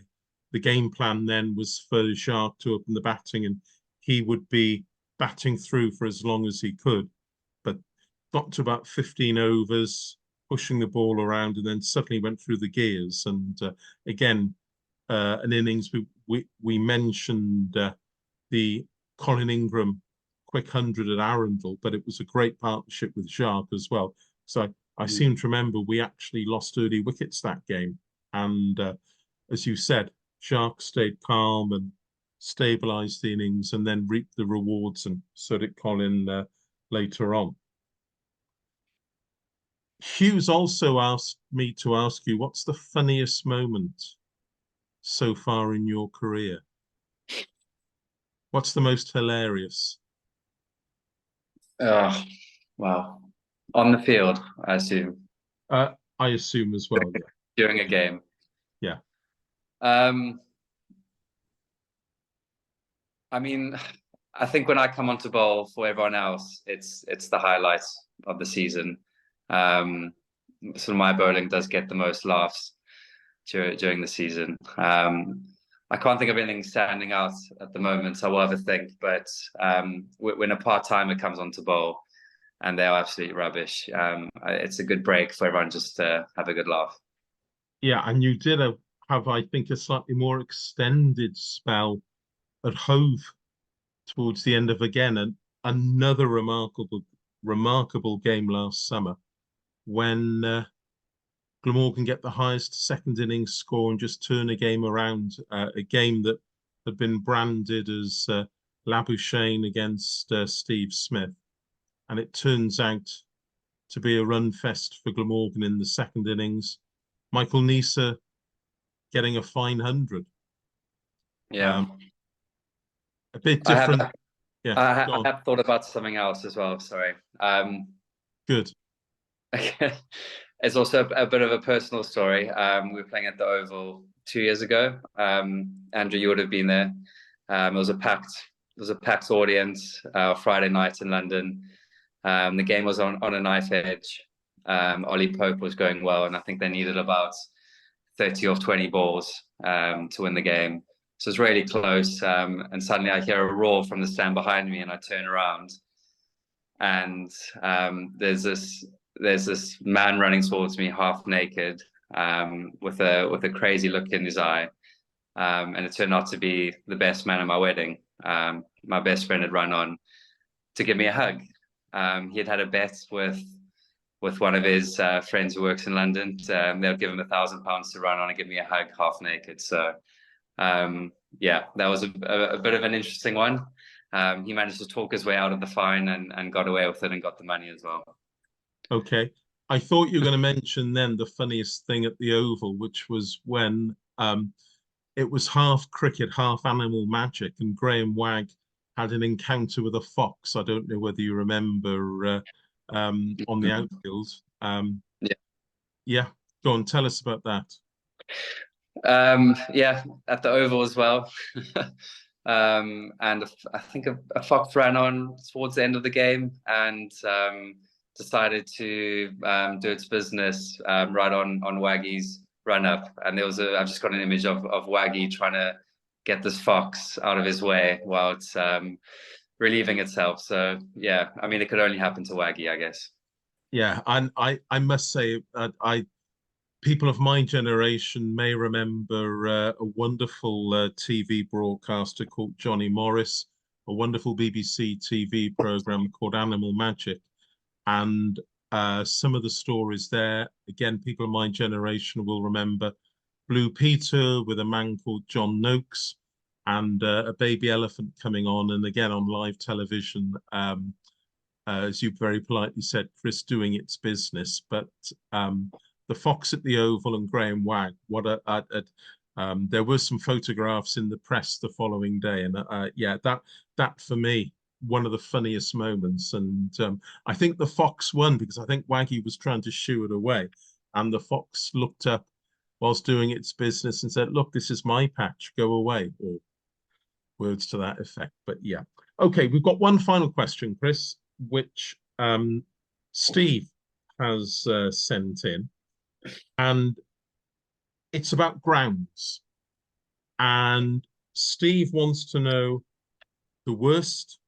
Speaker 1: the game plan then was for Shark to open the batting, and he would be batting through for as long as he could. But got to about 15 overs, pushing the ball around, and then suddenly went through the gears. And again, an innings we mentioned the Colin Ingram quick 100 at Arundel, but it was a great partnership with Jacques as well. So I seem to remember we actually lost early wickets that game. And as you said, Jacques stayed calm and stabilised the innings, and then reaped the rewards, and so did Colin later on. Hughes also asked me to ask you, what's the funniest moment so far in your career? What's the most hilarious?
Speaker 2: Oh, wow. On the field, I assume,
Speaker 1: I assume as well, yeah.
Speaker 2: during a game.
Speaker 1: Yeah.
Speaker 2: Um, I mean, I think when I come onto bowl for everyone else, it's the highlights of the season. So my bowling does get the most laughs during the season. I can't think of anything standing out at the moment. I will have a think, but when a part-timer comes onto bowl and they're absolutely rubbish, it's a good break for everyone just to have a good laugh.
Speaker 1: Yeah, and you did have, I think, a slightly more extended spell at Hove towards the end of, again, another remarkable game last summer, when Glamorgan get the highest second innings score and just turn a game around, a game that had been branded as Labuschagne against Steve Smith. And it turns out to be a run fest for Glamorgan in the second innings. Michael Neser getting a fine 100.
Speaker 2: Yeah.
Speaker 1: Um, a bit
Speaker 2: I have
Speaker 1: different. Yeah, go
Speaker 2: I
Speaker 1: on.
Speaker 2: have thought about something else as well. Sorry.
Speaker 1: Good.
Speaker 2: It's also a bit of a personal story. We were playing at the Oval 2 years ago. Andrew, you would have been there. It was a packed audience, Friday night in London. The game was on a knife edge. Ollie Pope was going well, and I think they needed about 30 of 20 balls to win the game. So it's really close. And suddenly I hear a roar from the stand behind me, and I turn around, and there's this man running towards me, half naked, with a crazy look in his eye. And it turned out to be the best man at my wedding. My best friend had run on to give me a hug. He had had a bet with one of his friends who works in London. They'll give him £1,000 to run on and give me a hug half naked. So yeah, that was a bit of an interesting one. He managed to talk his way out of the fine and got away with it and got the money as well.
Speaker 1: Okay. I thought you were going to mention then the funniest thing at the Oval, which was when it was half cricket, half animal magic, and Graham Wagg had an encounter with a fox. I don't know whether you remember on the outfield.
Speaker 2: Yeah.
Speaker 1: Yeah, go on, tell us about that.
Speaker 2: Yeah, at the Oval as well. And I think a fox ran on towards the end of the game and decided to do its business right on Waggy's run up. And I've just got an image of Waggy trying to get this fox out of his way while it's relieving itself. So yeah, I mean, it could only happen to Waggy, I guess.
Speaker 1: Yeah, and I must say, I people of my generation may remember a wonderful TV broadcaster called Johnny Morris, a wonderful BBC TV program called Animal Magic. And some of the stories there, again, people of my generation will remember Blue Peter with a man called John Noakes and a baby elephant coming on. And again, on live television, as you very politely said, Chris, doing its business. But the Fox at the Oval and Graham Wagg, there were some photographs in the press the following day. And yeah, that for me, one of the funniest moments. And I think the Fox won because I think Waggy was trying to shoo it away. And the Fox looked up whilst doing its business and said, look, this is my patch, go away, or words to that effect. But yeah. Okay, we've got one final question, Chris, which Steve has sent in. And it's about grounds. And Steve wants to know the worst,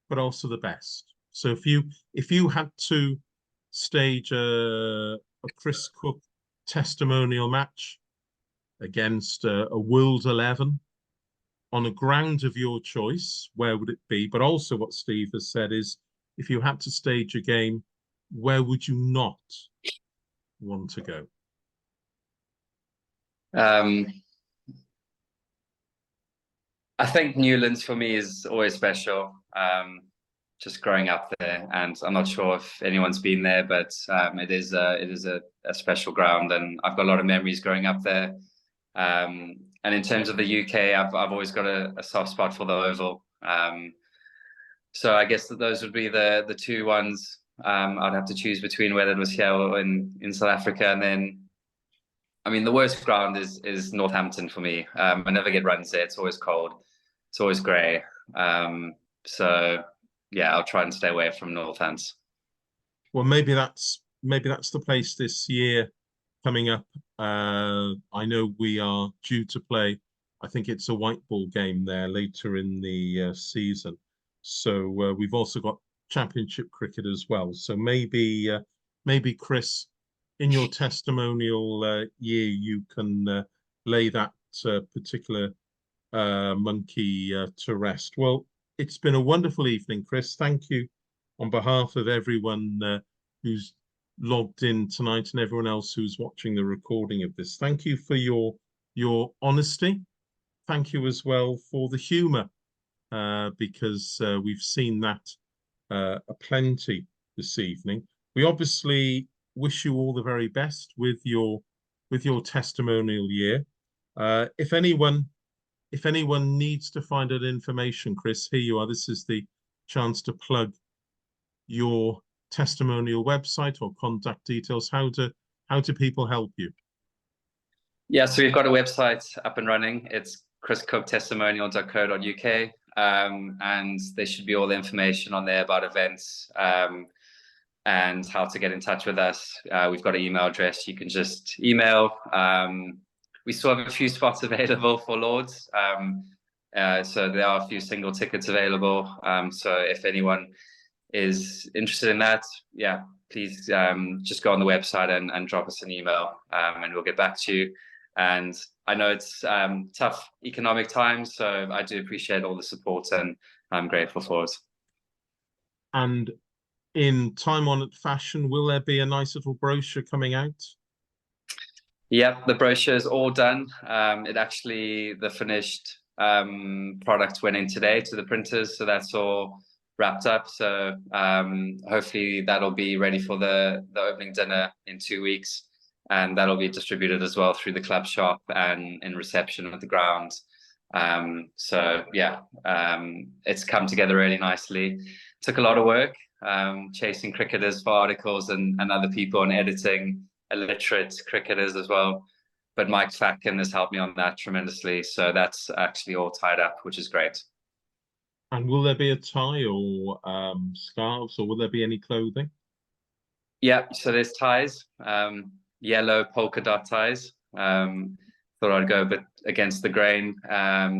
Speaker 1: but also the best. So if you had to stage a Chris Cooke testimonial match against a World 11 on a ground of your choice, where would it be? But also what Steve has said is, if you had to stage a game, where would you not want to go?
Speaker 2: I think Newlands for me is always special. Just growing up there, and I'm not sure if anyone's been there, but it is a special ground, and I've got a lot of memories growing up there. And in terms of the UK, I've always got a soft spot for the Oval. So I guess that those would be the two ones I'd have to choose between, whether it was here or in South Africa. And then, I mean, the worst ground is Northampton for me. I never get runs there. It's always cold. It's always grey. So yeah, I'll try and stay away from Northants.
Speaker 1: Well, maybe that's the place this year coming up. I know we are due to play. I think it's a white ball game there later in the season. So we've also got Championship cricket as well. So maybe Chris, in your testimonial year, you can lay that particular monkey to rest. Well, it's been a wonderful evening, Chris. Thank you on behalf of everyone who's logged in tonight and everyone else who's watching the recording of this. Thank you for your honesty. Thank you as well for the humour, because we've seen that aplenty this evening. We obviously wish you all the very best with your testimonial year. If anyone if anyone needs to find out information, Chris, here you are. This is the chance to plug your testimonial website or contact details. How do people help you?
Speaker 2: Yeah, so we've got a website up and running. It's chriscooketestimonial.co.uk, and there should be all the information on there about events and how to get in touch with us. We've got an email address. You can just email. We still have a few spots available for Lords. So there are a few single tickets available. So if anyone is interested in that, yeah, please just go on the website and drop us an email, and we'll get back to you. And I know it's tough economic times, so I do appreciate all the support, and I'm grateful for it.
Speaker 1: And in time-honored fashion, will there be a nice little brochure coming out?
Speaker 2: Yep, the brochure is all done. The finished product went in today to the printers, so that's all wrapped up. So hopefully that'll be ready for the opening dinner in 2 weeks, and that'll be distributed as well through the club shop and in reception at the ground. So yeah, it's come together really nicely. Took a lot of work, chasing cricketers for articles and other people, and editing illiterate cricketers as well. But Mike Fatkin has helped me on that tremendously. So that's actually all tied up, which is great.
Speaker 1: And will there be a tie or scarves, or will there be any clothing?
Speaker 2: Yeah, so there's ties, yellow polka dot ties. Thought I'd go a bit against the grain.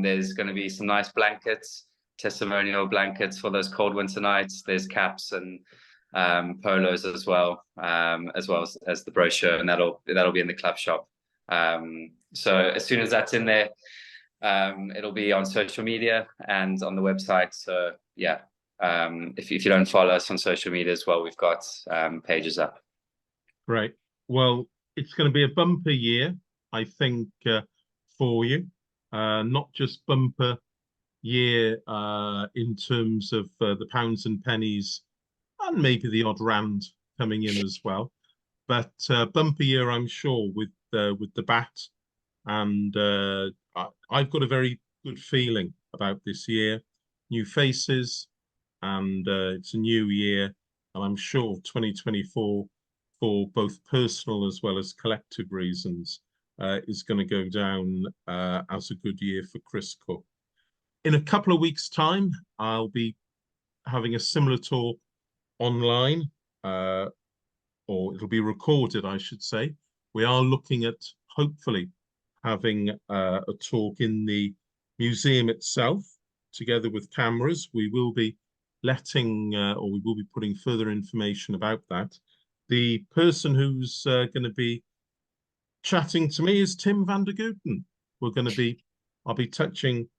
Speaker 2: There's going to be some nice blankets, testimonial blankets for those cold winter nights. There's caps and polos as well as the brochure, and that'll be in the club shop. So as soon as that's in there, it'll be on social media and on the website. So yeah, if you don't follow us on social media as well, we've got pages up.
Speaker 1: Great. Well, it's going to be a bumper year, I think, for you. Not just bumper year in terms of the pounds and pennies and maybe the odd rand coming in as well, but bumper year, I'm sure, with the bat. And I've got a very good feeling about this year. New faces, and it's a new year, and I'm sure 2024, for both personal as well as collective reasons, is going to go down as a good year for Chris Cooke. In a couple of weeks' time, I'll be having a similar talk online, or it'll be recorded, I should say. We are looking at hopefully having a talk in the museum itself, together with cameras. We will be letting, or we will be putting further information about that. The person who's going to be chatting to me is Tim van der Gooten. I'll be touching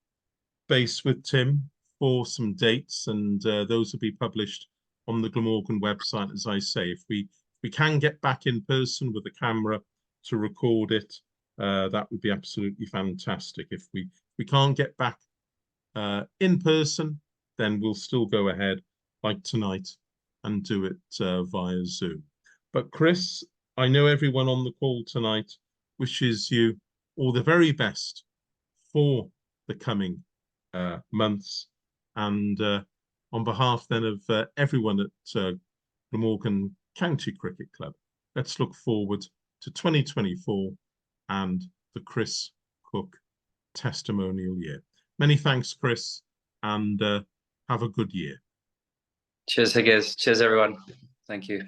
Speaker 1: base with Tim for some dates, and those will be published on the Glamorgan website. As I say, if we can get back in person with a camera to record it, that would be absolutely fantastic. If we can't get back in person, then we'll still go ahead like tonight and do it via Zoom. But Chris, I know everyone on the call tonight wishes you all the very best for the coming months. And on behalf then of everyone at Glamorgan County Cricket Club, let's look forward to 2024 and the Chris Cooke testimonial year. Many thanks, Chris, and have a good year.
Speaker 2: Cheers, Higgins. Cheers, everyone. Thank you.